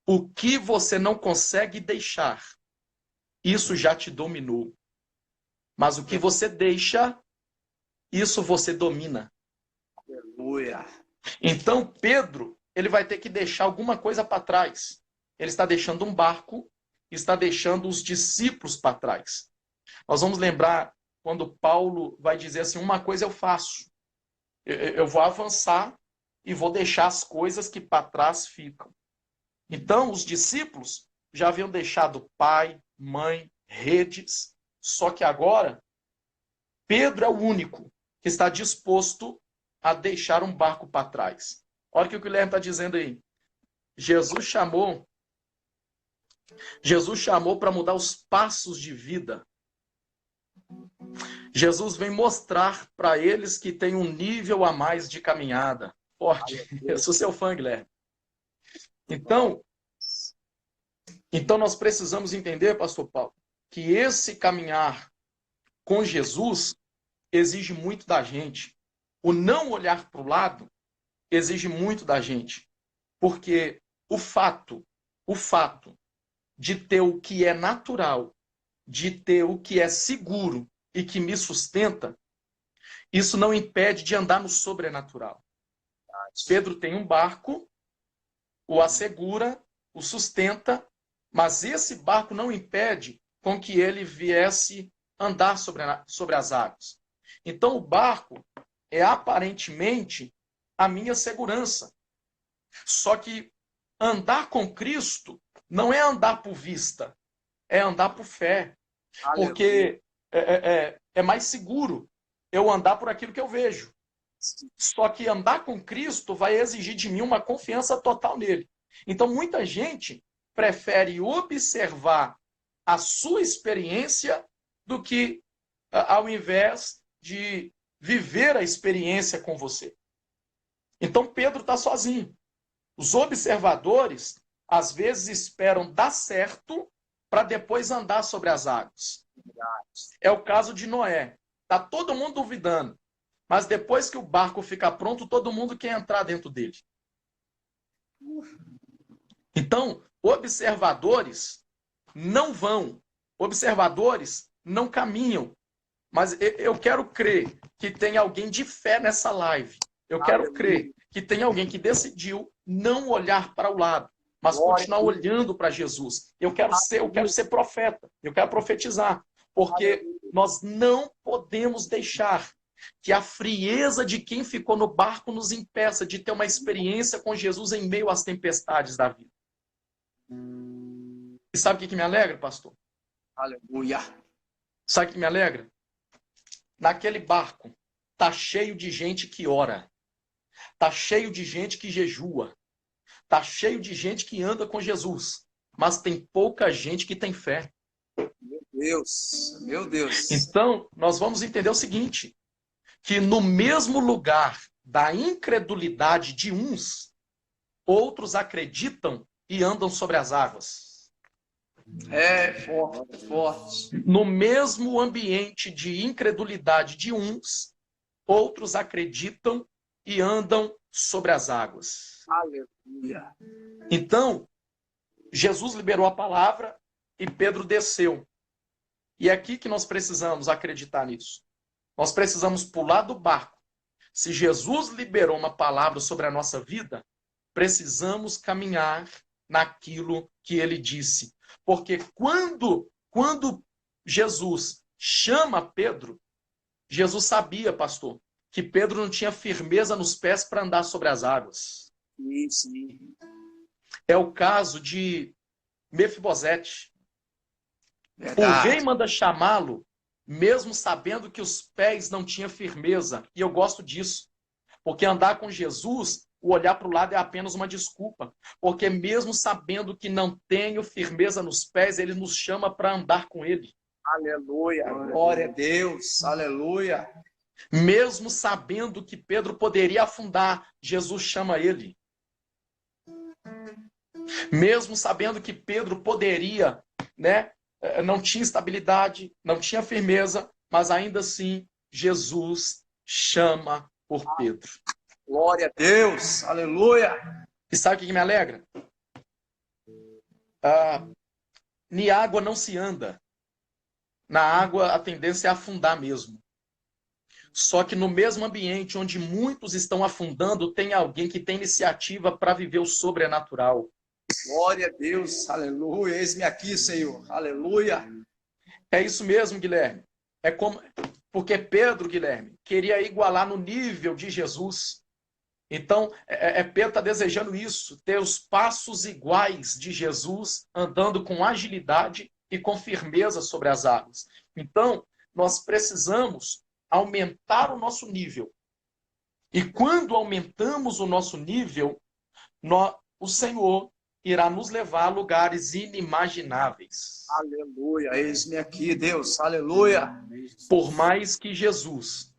Speaker 3: o que você não consegue deixar, isso já te dominou. Mas o que você deixa, isso você domina.
Speaker 5: Aleluia.
Speaker 3: Então, Pedro, ele vai ter que deixar alguma coisa para trás. Ele está deixando um barco, está deixando os discípulos para trás. Nós vamos lembrar quando Paulo vai dizer assim: uma coisa eu faço. Eu vou avançar e vou deixar as coisas que para trás ficam. Então, os discípulos já haviam deixado pai, mãe, redes, só que agora Pedro é o único que está disposto a deixar um barco para trás. Olha o que o Guilherme está dizendo aí. Jesus chamou para mudar os passos de vida. Jesus vem mostrar para eles que tem um nível a mais de caminhada. Forte. Eu sou seu fã, Guilherme. Então nós precisamos entender, pastor Paulo, que esse caminhar com Jesus exige muito da gente. O não olhar para o lado exige muito da gente. Porque o fato de ter o que é natural, de ter o que é seguro e que me sustenta, isso não impede de andar no sobrenatural. Pedro tem um barco, o assegura, o sustenta, mas esse barco não impede com que ele viesse andar sobre as águas. Então o barco é aparentemente a minha segurança. Só que andar com Cristo não é andar por vista, é andar por fé.
Speaker 5: Aleluia.
Speaker 3: Porque é mais seguro eu andar por aquilo que eu vejo. Só que andar com Cristo vai exigir de mim uma confiança total nele. Então, muita gente prefere observar a sua experiência do que ao invés de viver a experiência com você. Então, Pedro está sozinho. Os observadores, às vezes, esperam dar certo para depois andar sobre as águas. É o caso de Noé. Está todo mundo duvidando. Mas depois que o barco fica pronto, todo mundo quer entrar dentro dele. Então, observadores não vão. Observadores não caminham. Mas eu quero crer que tem alguém de fé nessa live. Eu quero crer que tem alguém que decidiu não olhar para o lado, mas continuar olhando para Jesus. Eu quero ser profeta. Eu quero profetizar. Porque nós não podemos deixar que a frieza de quem ficou no barco nos impeça de ter uma experiência com Jesus em meio às tempestades da vida. E sabe o que me alegra, pastor?
Speaker 5: Aleluia.
Speaker 3: Sabe o que me alegra? Naquele barco tá cheio de gente que ora. Tá cheio de gente que jejua. Tá cheio de gente que anda com Jesus. Mas tem pouca gente que tem fé.
Speaker 5: Meu Deus.
Speaker 3: Então, nós vamos entender o seguinte, que no mesmo lugar da incredulidade de uns, outros acreditam e andam sobre as águas.
Speaker 5: É forte.
Speaker 3: No mesmo ambiente de incredulidade de uns, outros acreditam e andam sobre as águas.
Speaker 5: Aleluia.
Speaker 3: Então, Jesus liberou a palavra e Pedro desceu. E é aqui que nós precisamos acreditar nisso. Nós precisamos pular do barco. Se Jesus liberou uma palavra sobre a nossa vida, precisamos caminhar naquilo que ele disse. Porque quando Jesus chama Pedro, Jesus sabia, pastor, que Pedro não tinha firmeza nos pés para andar sobre as águas.
Speaker 5: Sim.
Speaker 3: É o caso de Mefibosete.
Speaker 5: Verdade.
Speaker 3: O rei manda chamá-lo, mesmo sabendo que os pés não tinham firmeza. E eu gosto disso. Porque andar com Jesus, o olhar para o lado é apenas uma desculpa. Porque mesmo sabendo que não tenho firmeza nos pés, ele nos chama para andar com ele.
Speaker 5: Aleluia. Glória a Deus. Aleluia.
Speaker 3: Mesmo sabendo que Pedro poderia afundar, Jesus chama ele. Mesmo sabendo que Pedro poderia, não tinha estabilidade, não tinha firmeza, mas ainda assim Jesus chama por Pedro.
Speaker 5: Glória a Deus. Aleluia.
Speaker 3: E sabe o que me alegra? Em água não se anda. Na água a tendência é afundar mesmo. Só que no mesmo ambiente onde muitos estão afundando, tem alguém que tem iniciativa para viver o sobrenatural.
Speaker 5: Glória a Deus. Aleluia. Eis-me aqui, Senhor. Aleluia.
Speaker 3: É isso mesmo, Guilherme. Porque Pedro, Guilherme, queria igualar no nível de Jesus. Então, Pedro está desejando isso, ter os passos iguais de Jesus, andando com agilidade e com firmeza sobre as águas. Então, nós precisamos aumentar o nosso nível. E quando aumentamos o nosso nível, o Senhor, irá nos levar a lugares inimagináveis.
Speaker 5: Aleluia. Eis-me aqui, Deus. Aleluia.
Speaker 3: Por mais que Jesus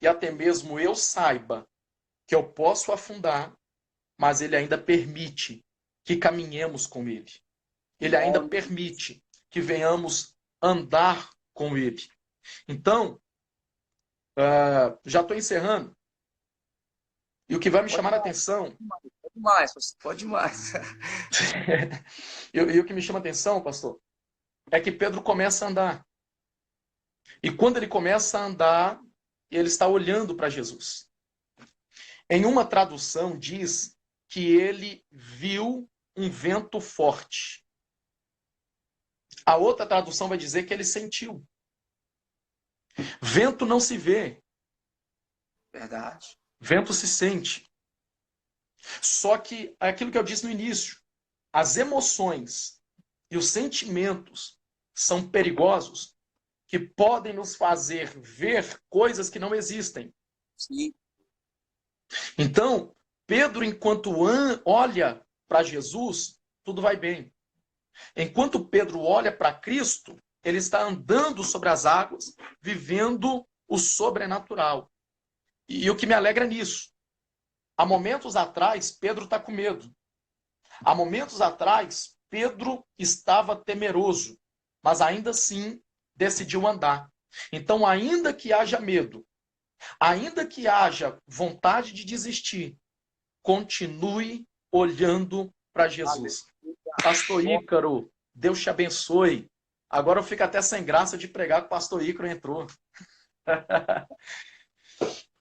Speaker 3: e até mesmo eu saiba que eu posso afundar, mas ele ainda permite que caminhemos com ele. Ele ainda permite que venhamos andar com ele. Então, já estou encerrando. E o que vai me chamar a atenção...
Speaker 5: Pode mais, pode mais.
Speaker 3: E o que me chama a atenção, pastor, é que Pedro começa a andar. E quando ele começa a andar, ele está olhando para Jesus. Em uma tradução diz que ele viu um vento forte. A outra tradução vai dizer que ele sentiu. Vento não se vê.
Speaker 5: Verdade.
Speaker 3: Vento se sente. Só que aquilo que eu disse no início, as emoções e os sentimentos são perigosos, que podem nos fazer ver coisas que não existem.
Speaker 5: Sim.
Speaker 3: Então, Pedro, enquanto olha para Jesus, tudo vai bem. Enquanto Pedro olha para Cristo, ele está andando sobre as águas, vivendo o sobrenatural. E o que me alegra nisso, há momentos atrás, Pedro está com medo. Há momentos atrás, Pedro estava temeroso, mas ainda assim decidiu andar. Então, ainda que haja medo, ainda que haja vontade de desistir, continue olhando para Jesus. Pastor Ícaro, Deus te abençoe. Agora eu fico até sem graça de pregar que o pastor Ícaro entrou.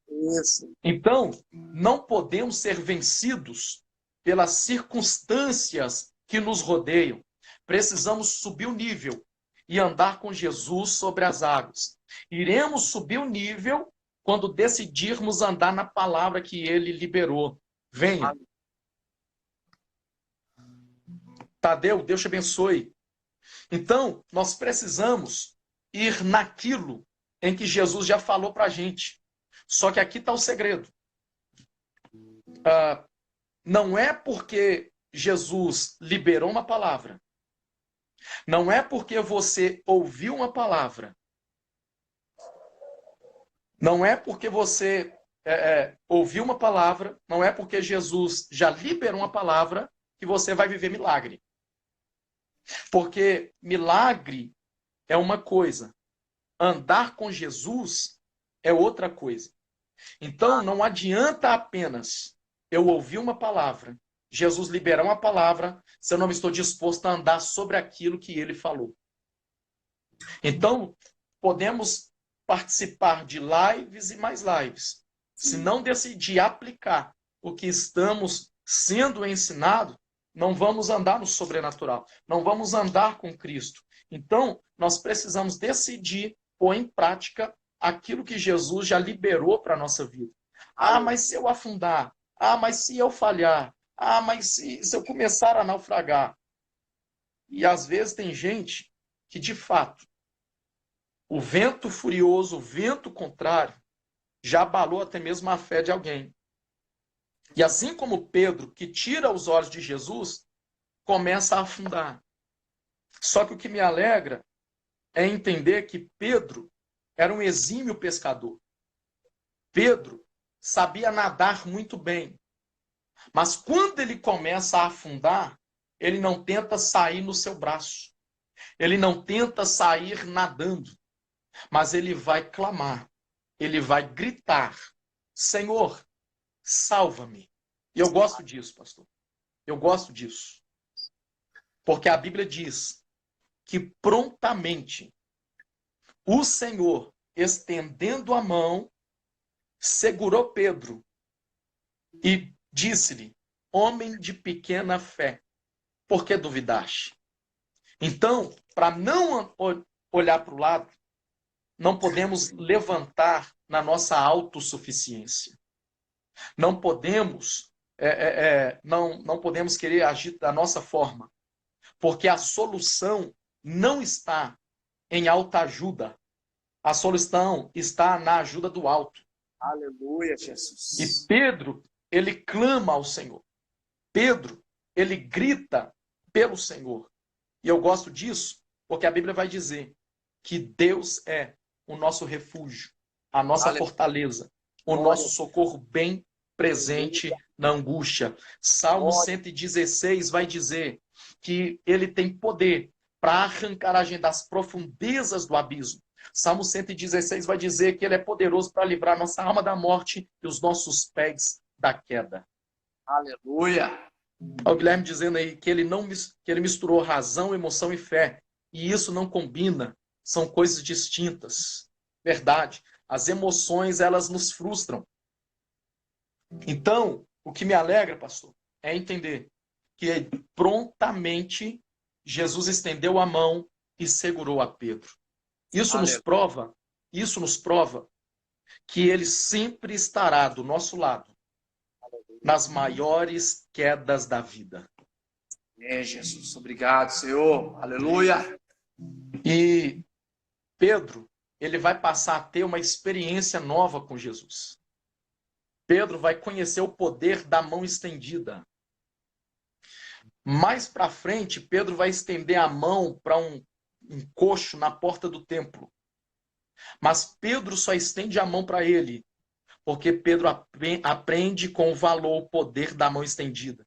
Speaker 5: Isso.
Speaker 3: Então, não podemos ser vencidos pelas circunstâncias que nos rodeiam. Precisamos subir o nível e andar com Jesus sobre as águas. Iremos subir o nível quando decidirmos andar na palavra que ele liberou. Venha. Tadeu, Deus te abençoe. Então, nós precisamos ir naquilo em que Jesus já falou para a gente. Só que aqui está o segredo. Não é porque Jesus liberou uma palavra. Não é porque você ouviu uma palavra. Não é porque você ouviu uma palavra. Não é porque Jesus já liberou uma palavra que você vai viver milagre. Porque milagre é uma coisa. Andar com Jesus é outra coisa. Então, não adianta apenas eu ouvir uma palavra, Jesus liberar uma palavra, se eu não estou disposto a andar sobre aquilo que ele falou. Então, podemos participar de lives e mais lives. Se não decidir aplicar o que estamos sendo ensinado, não vamos andar no sobrenatural, não vamos andar com Cristo. Então, nós precisamos decidir pôr em prática aquilo que Jesus já liberou para a nossa vida. Mas se eu afundar? Mas se eu falhar? Mas se eu começar a naufragar? E às vezes tem gente que, de fato, o vento furioso, o vento contrário, já abalou até mesmo a fé de alguém. E assim como Pedro, que tira os olhos de Jesus, começa a afundar. Só que o que me alegra é entender que Pedro era um exímio pescador. Pedro sabia nadar muito bem. Mas quando ele começa a afundar, ele não tenta sair no seu braço. Ele não tenta sair nadando. Mas ele vai clamar. Ele vai gritar: Senhor, salva-me. E eu gosto disso, pastor. Eu gosto disso. Porque a Bíblia diz que prontamente o Senhor, estendendo a mão, segurou Pedro e disse-lhe: homem de pequena fé, por que duvidaste? Então, para não olhar para o lado, não podemos levantar na nossa autossuficiência. Não podemos, não podemos querer agir da nossa forma, porque a solução não está em autoajuda. A solução está na ajuda do alto.
Speaker 5: Aleluia, Jesus.
Speaker 3: E Pedro, ele clama ao Senhor. Pedro, ele grita pelo Senhor. E eu gosto disso porque a Bíblia vai dizer que Deus é o nosso refúgio, a nossa fortaleza, o nosso socorro bem presente na angústia. Salmo 116 vai dizer que ele tem poder para arrancar a gente das profundezas do abismo. Salmo 116 vai dizer que ele é poderoso para livrar nossa alma da morte e os nossos pés da queda.
Speaker 5: Aleluia.
Speaker 3: O Guilherme dizendo aí que ele misturou razão, emoção e fé. E isso não combina. São coisas distintas. Verdade. As emoções, elas nos frustram. Então, o que me alegra, pastor, é entender que prontamente Jesus estendeu a mão e segurou a Pedro. Isso nos prova que ele sempre estará do nosso lado nas maiores quedas da vida.
Speaker 5: É, Jesus, obrigado, Senhor. Aleluia.
Speaker 3: E Pedro, ele vai passar a ter uma experiência nova com Jesus. Pedro vai conhecer o poder da mão estendida. Mais para frente, Pedro vai estender a mão para um coxo na porta do templo. Mas Pedro só estende a mão para ele, porque Pedro aprende com o valor, o poder da mão estendida.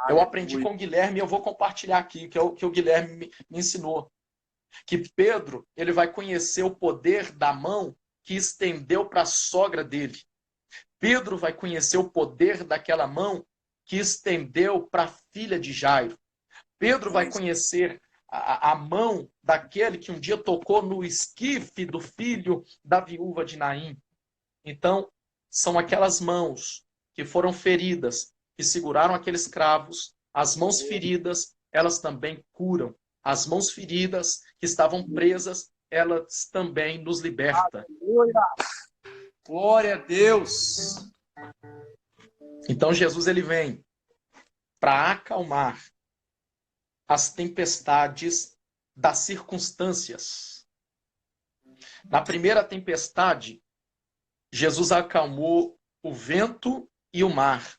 Speaker 3: Eu aprendi com o Guilherme e eu vou compartilhar aqui, que o Guilherme me ensinou. Que Pedro, ele vai conhecer o poder da mão que estendeu para a sogra dele. Pedro vai conhecer o poder daquela mão que estendeu para a filha de Jairo. Pedro vai conhecer a mão daquele que um dia tocou no esquife do filho da viúva de Naim. Então, são aquelas mãos que foram feridas, que seguraram aqueles cravos. As mãos feridas, elas também curam. As mãos feridas que estavam presas, elas também nos libertam.
Speaker 5: Aleluia. Glória a Deus.
Speaker 3: Então Jesus ele vem para acalmar as tempestades das circunstâncias. Na primeira tempestade, Jesus acalmou o vento e o mar.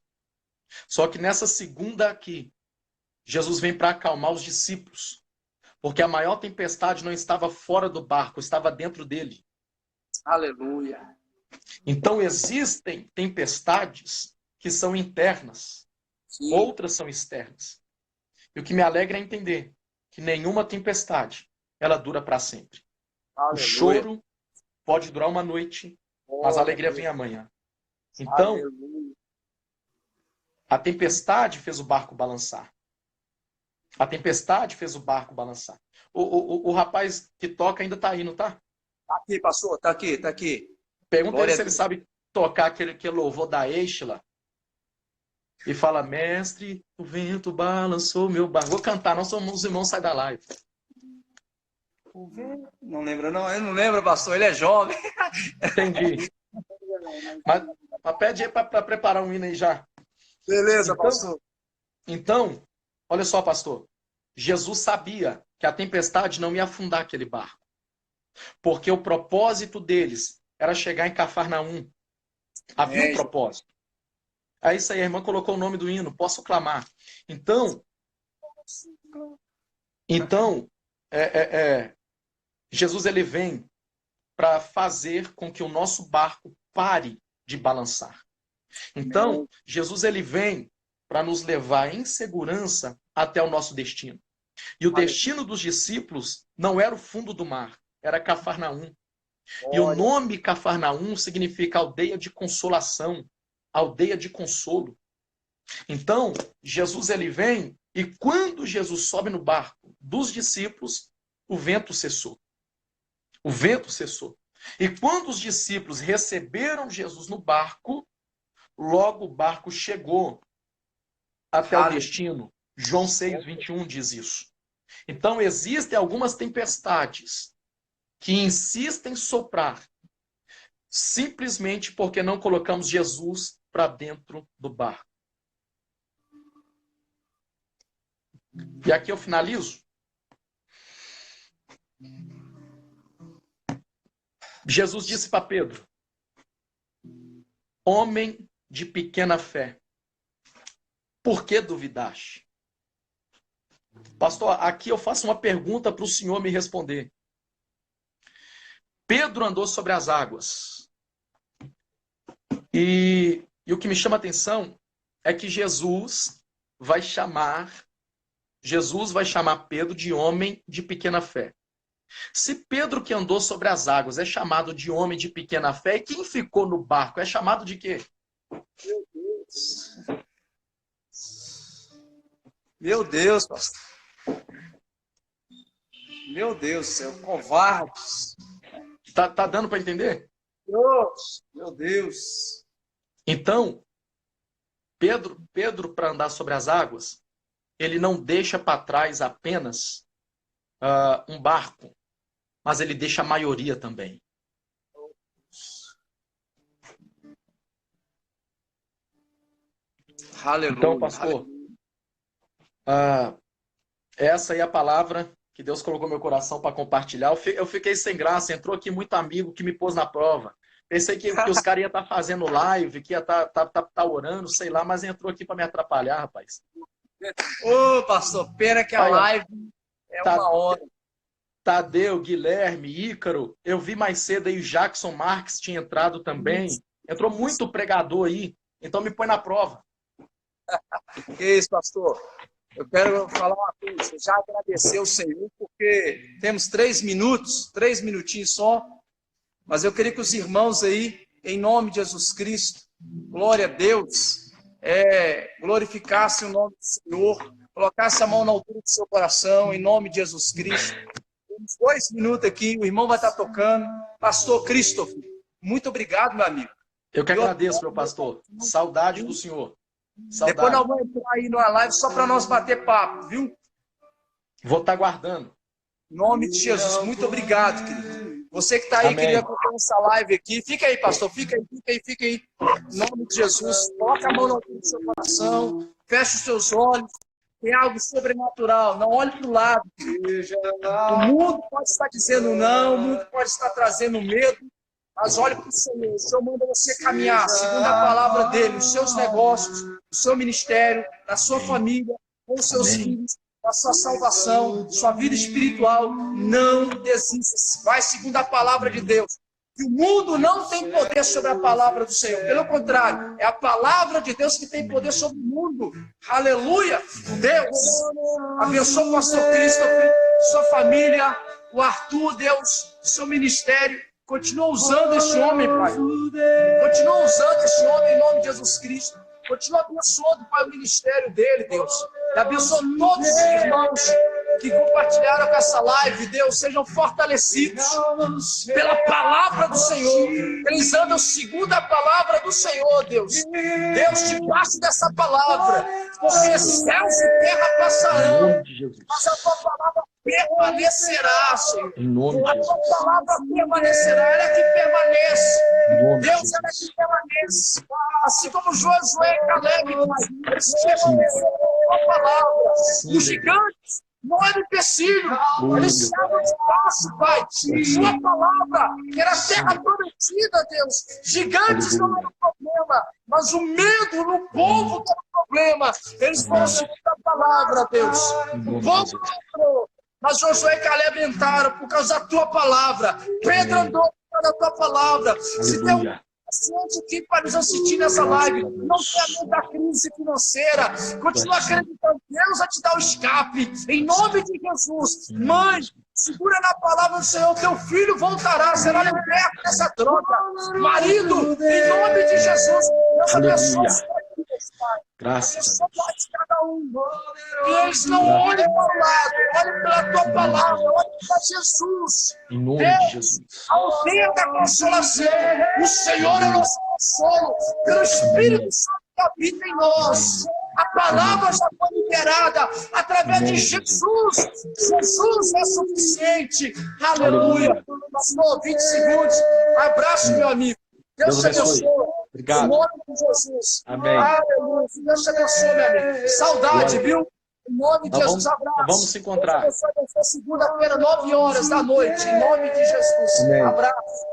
Speaker 3: Só que nessa segunda aqui, Jesus vem para acalmar os discípulos. Porque a maior tempestade não estava fora do barco, estava dentro dele.
Speaker 5: Aleluia.
Speaker 3: Então existem tempestades que são internas.
Speaker 5: Sim.
Speaker 3: Outras são externas. E o que me alegra é entender que nenhuma tempestade, ela dura para sempre.
Speaker 5: Aleluia.
Speaker 3: O choro pode durar uma noite, mas a alegria vem amanhã. Então,
Speaker 5: aleluia,
Speaker 3: a tempestade fez o barco balançar. A tempestade fez o barco balançar. O rapaz que toca ainda está aí, não está?
Speaker 5: Tá aqui, pastor, tá aqui, tá aqui.
Speaker 3: Pergunta
Speaker 5: Glória
Speaker 3: ele se ele sabe tocar aquele louvor da Eichla. E fala, mestre, o vento balançou meu barco. Vou cantar, nós somos os irmãos, sai da live.
Speaker 5: Não lembra, não? Eu não lembro, pastor, ele é jovem.
Speaker 3: Entendi. Mas pede aí para preparar um hino aí já.
Speaker 5: Beleza,
Speaker 3: Então,
Speaker 5: pastor.
Speaker 3: Então, olha só, pastor. Jesus sabia que a tempestade não ia afundar aquele barco. Porque o propósito deles era chegar em Cafarnaum. Havia um propósito. É isso aí, a irmã colocou o nome do hino, posso clamar. Então Jesus ele vem para fazer com que o nosso barco pare de balançar. Então, Jesus ele vem para nos levar em segurança até o nosso destino. E o destino dos discípulos não era o fundo do mar, era Cafarnaum. E o nome Cafarnaum significa aldeia de consolação, aldeia de consolo. Então, Jesus ele vem e quando Jesus sobe no barco dos discípulos, o vento cessou. O vento cessou. E quando os discípulos receberam Jesus no barco, logo o barco chegou até o destino. João 6:21 diz isso. Então, existem algumas tempestades que insistem em soprar simplesmente porque não colocamos Jesus para dentro do barco. E aqui eu finalizo. Jesus disse para Pedro, homem de pequena fé, por que duvidaste? Pastor, aqui eu faço uma pergunta para o senhor me responder. Pedro andou sobre as águas. E o que me chama a atenção é que Jesus vai chamar Pedro de homem de pequena fé. Se Pedro, que andou sobre as águas, é chamado de homem de pequena fé, e quem ficou no barco é chamado de quê?
Speaker 5: Meu Deus. Meu Deus, pastor. Meu Deus do céu, covardes.
Speaker 3: Tá dando para entender?
Speaker 5: Deus, meu Deus.
Speaker 3: Então, Pedro, para andar sobre as águas, ele não deixa para trás apenas um barco, mas ele deixa a maioria também.
Speaker 5: Aleluia.
Speaker 3: Então, pastor, essa aí é a palavra que Deus colocou no meu coração para compartilhar. Eu fiquei sem graça, entrou aqui muito amigo que me pôs na prova. Pensei que os caras iam estar fazendo live, que ia estar orando, sei lá, mas entrou aqui para me atrapalhar, rapaz.
Speaker 5: Ô, pastor, pena que a
Speaker 3: Aí, ó,
Speaker 5: live é uma hora.
Speaker 3: Tadeu, Guilherme, Ícaro, eu vi mais cedo aí o Jackson Marques tinha entrado também. Entrou muito pregador aí, então me põe na prova.
Speaker 5: Que isso, pastor? Eu quero falar uma coisa, já agradecer ao Senhor, porque temos 3 minutinhos só, mas eu queria que os irmãos aí, em nome de Jesus Cristo, glória a Deus, glorificassem o nome do Senhor, colocassem a mão na altura do seu coração, em nome de Jesus Cristo. Temos 2 minutos aqui, o irmão vai estar tocando. Pastor Christopher, muito obrigado, meu amigo.
Speaker 3: Eu que agradeço, meu pastor. Saudade do senhor. Saudade.
Speaker 5: Depois nós vamos entrar aí numa live só para nós bater papo, viu?
Speaker 3: Vou estar guardando.
Speaker 5: Em nome de Jesus, muito obrigado, querido. Você que está aí,
Speaker 3: Amém.
Speaker 5: queria acompanhar essa live aqui, fica aí, pastor, fica aí. Em nome de Jesus, coloca a mão no alto do seu coração, feche os seus olhos, tem algo sobrenatural, não olhe para o lado. O mundo pode estar dizendo não, o mundo pode estar trazendo medo, mas olhe para o Senhor. O Senhor manda você caminhar segundo a palavra dele, os seus negócios, o seu ministério, na sua família, com os seus filhos, a sua salvação, sua vida espiritual. Não desista. Vai segundo a palavra de Deus. E o mundo não tem poder sobre a palavra do Senhor. Pelo contrário, é a palavra de Deus que tem poder sobre o mundo. Aleluia! Deus, abençoe o pastor Christopher, sua família, o Arthur, Deus, seu ministério. Continua usando esse homem, Pai. Continua usando esse homem em nome de Jesus Cristo. Continua abençoando, Pai, o ministério dele, Deus. E abençoa todos os irmãos que compartilharam com essa live, Deus, sejam fortalecidos pela palavra do Senhor. Eles andam segundo a palavra do Senhor, Deus. Deus, debaixo dessa palavra, porque céus e terra passarão, mas a tua palavra permanecerá, Senhor. A tua palavra permanecerá, ela é que permanece. Deus, ela é que permanece. Assim como Josué e Caleb, eles permaneceram com a palavra. Os gigantes não era empecilho, eles estavam de passo, Pai. Sua palavra, que era a terra prometida, Deus. Gigantes não era o problema, mas o medo no povo era o problema. Eles foram segundo a palavra, Deus. O povo não entrou, mas Josué e Caleb entraram por causa da tua palavra. Pedro andou por causa da tua palavra. Se tem um paciente aqui para nos assistir nessa live, não tenha medo da crise financeira, continua acreditando, Deus vai te dar o escape, em nome de Jesus. Mãe, segura na palavra do Senhor, teu filho voltará, será liberto dessa droga. Marido, em nome de Jesus, Deus abençoe os filhos, Pai.
Speaker 3: Graças
Speaker 5: a Deus. Cada um. Que eles não olhem para o lado, olhem pela tua palavra, olhem para Jesus.
Speaker 3: Em nome de Jesus.
Speaker 5: Ao dia da consolação, o Senhor é o nosso consolo, pelo Espírito Santo que habita em nós. A palavra já foi liberada através de Jesus. Jesus é suficiente. Aleluia. Passou 20 segundos. Abraço, meu amigo. Deus te abençoe.
Speaker 3: Obrigado.
Speaker 5: Em nome de Jesus.
Speaker 3: Amém.
Speaker 5: Aleluia. Deus te abençoe, meu amigo. Saudade, viu? Em nome de Jesus, abraço.
Speaker 3: Vamos se encontrar.
Speaker 5: Segunda-feira, 9 horas da noite. Em nome de Jesus.
Speaker 3: Amém.
Speaker 5: Abraço.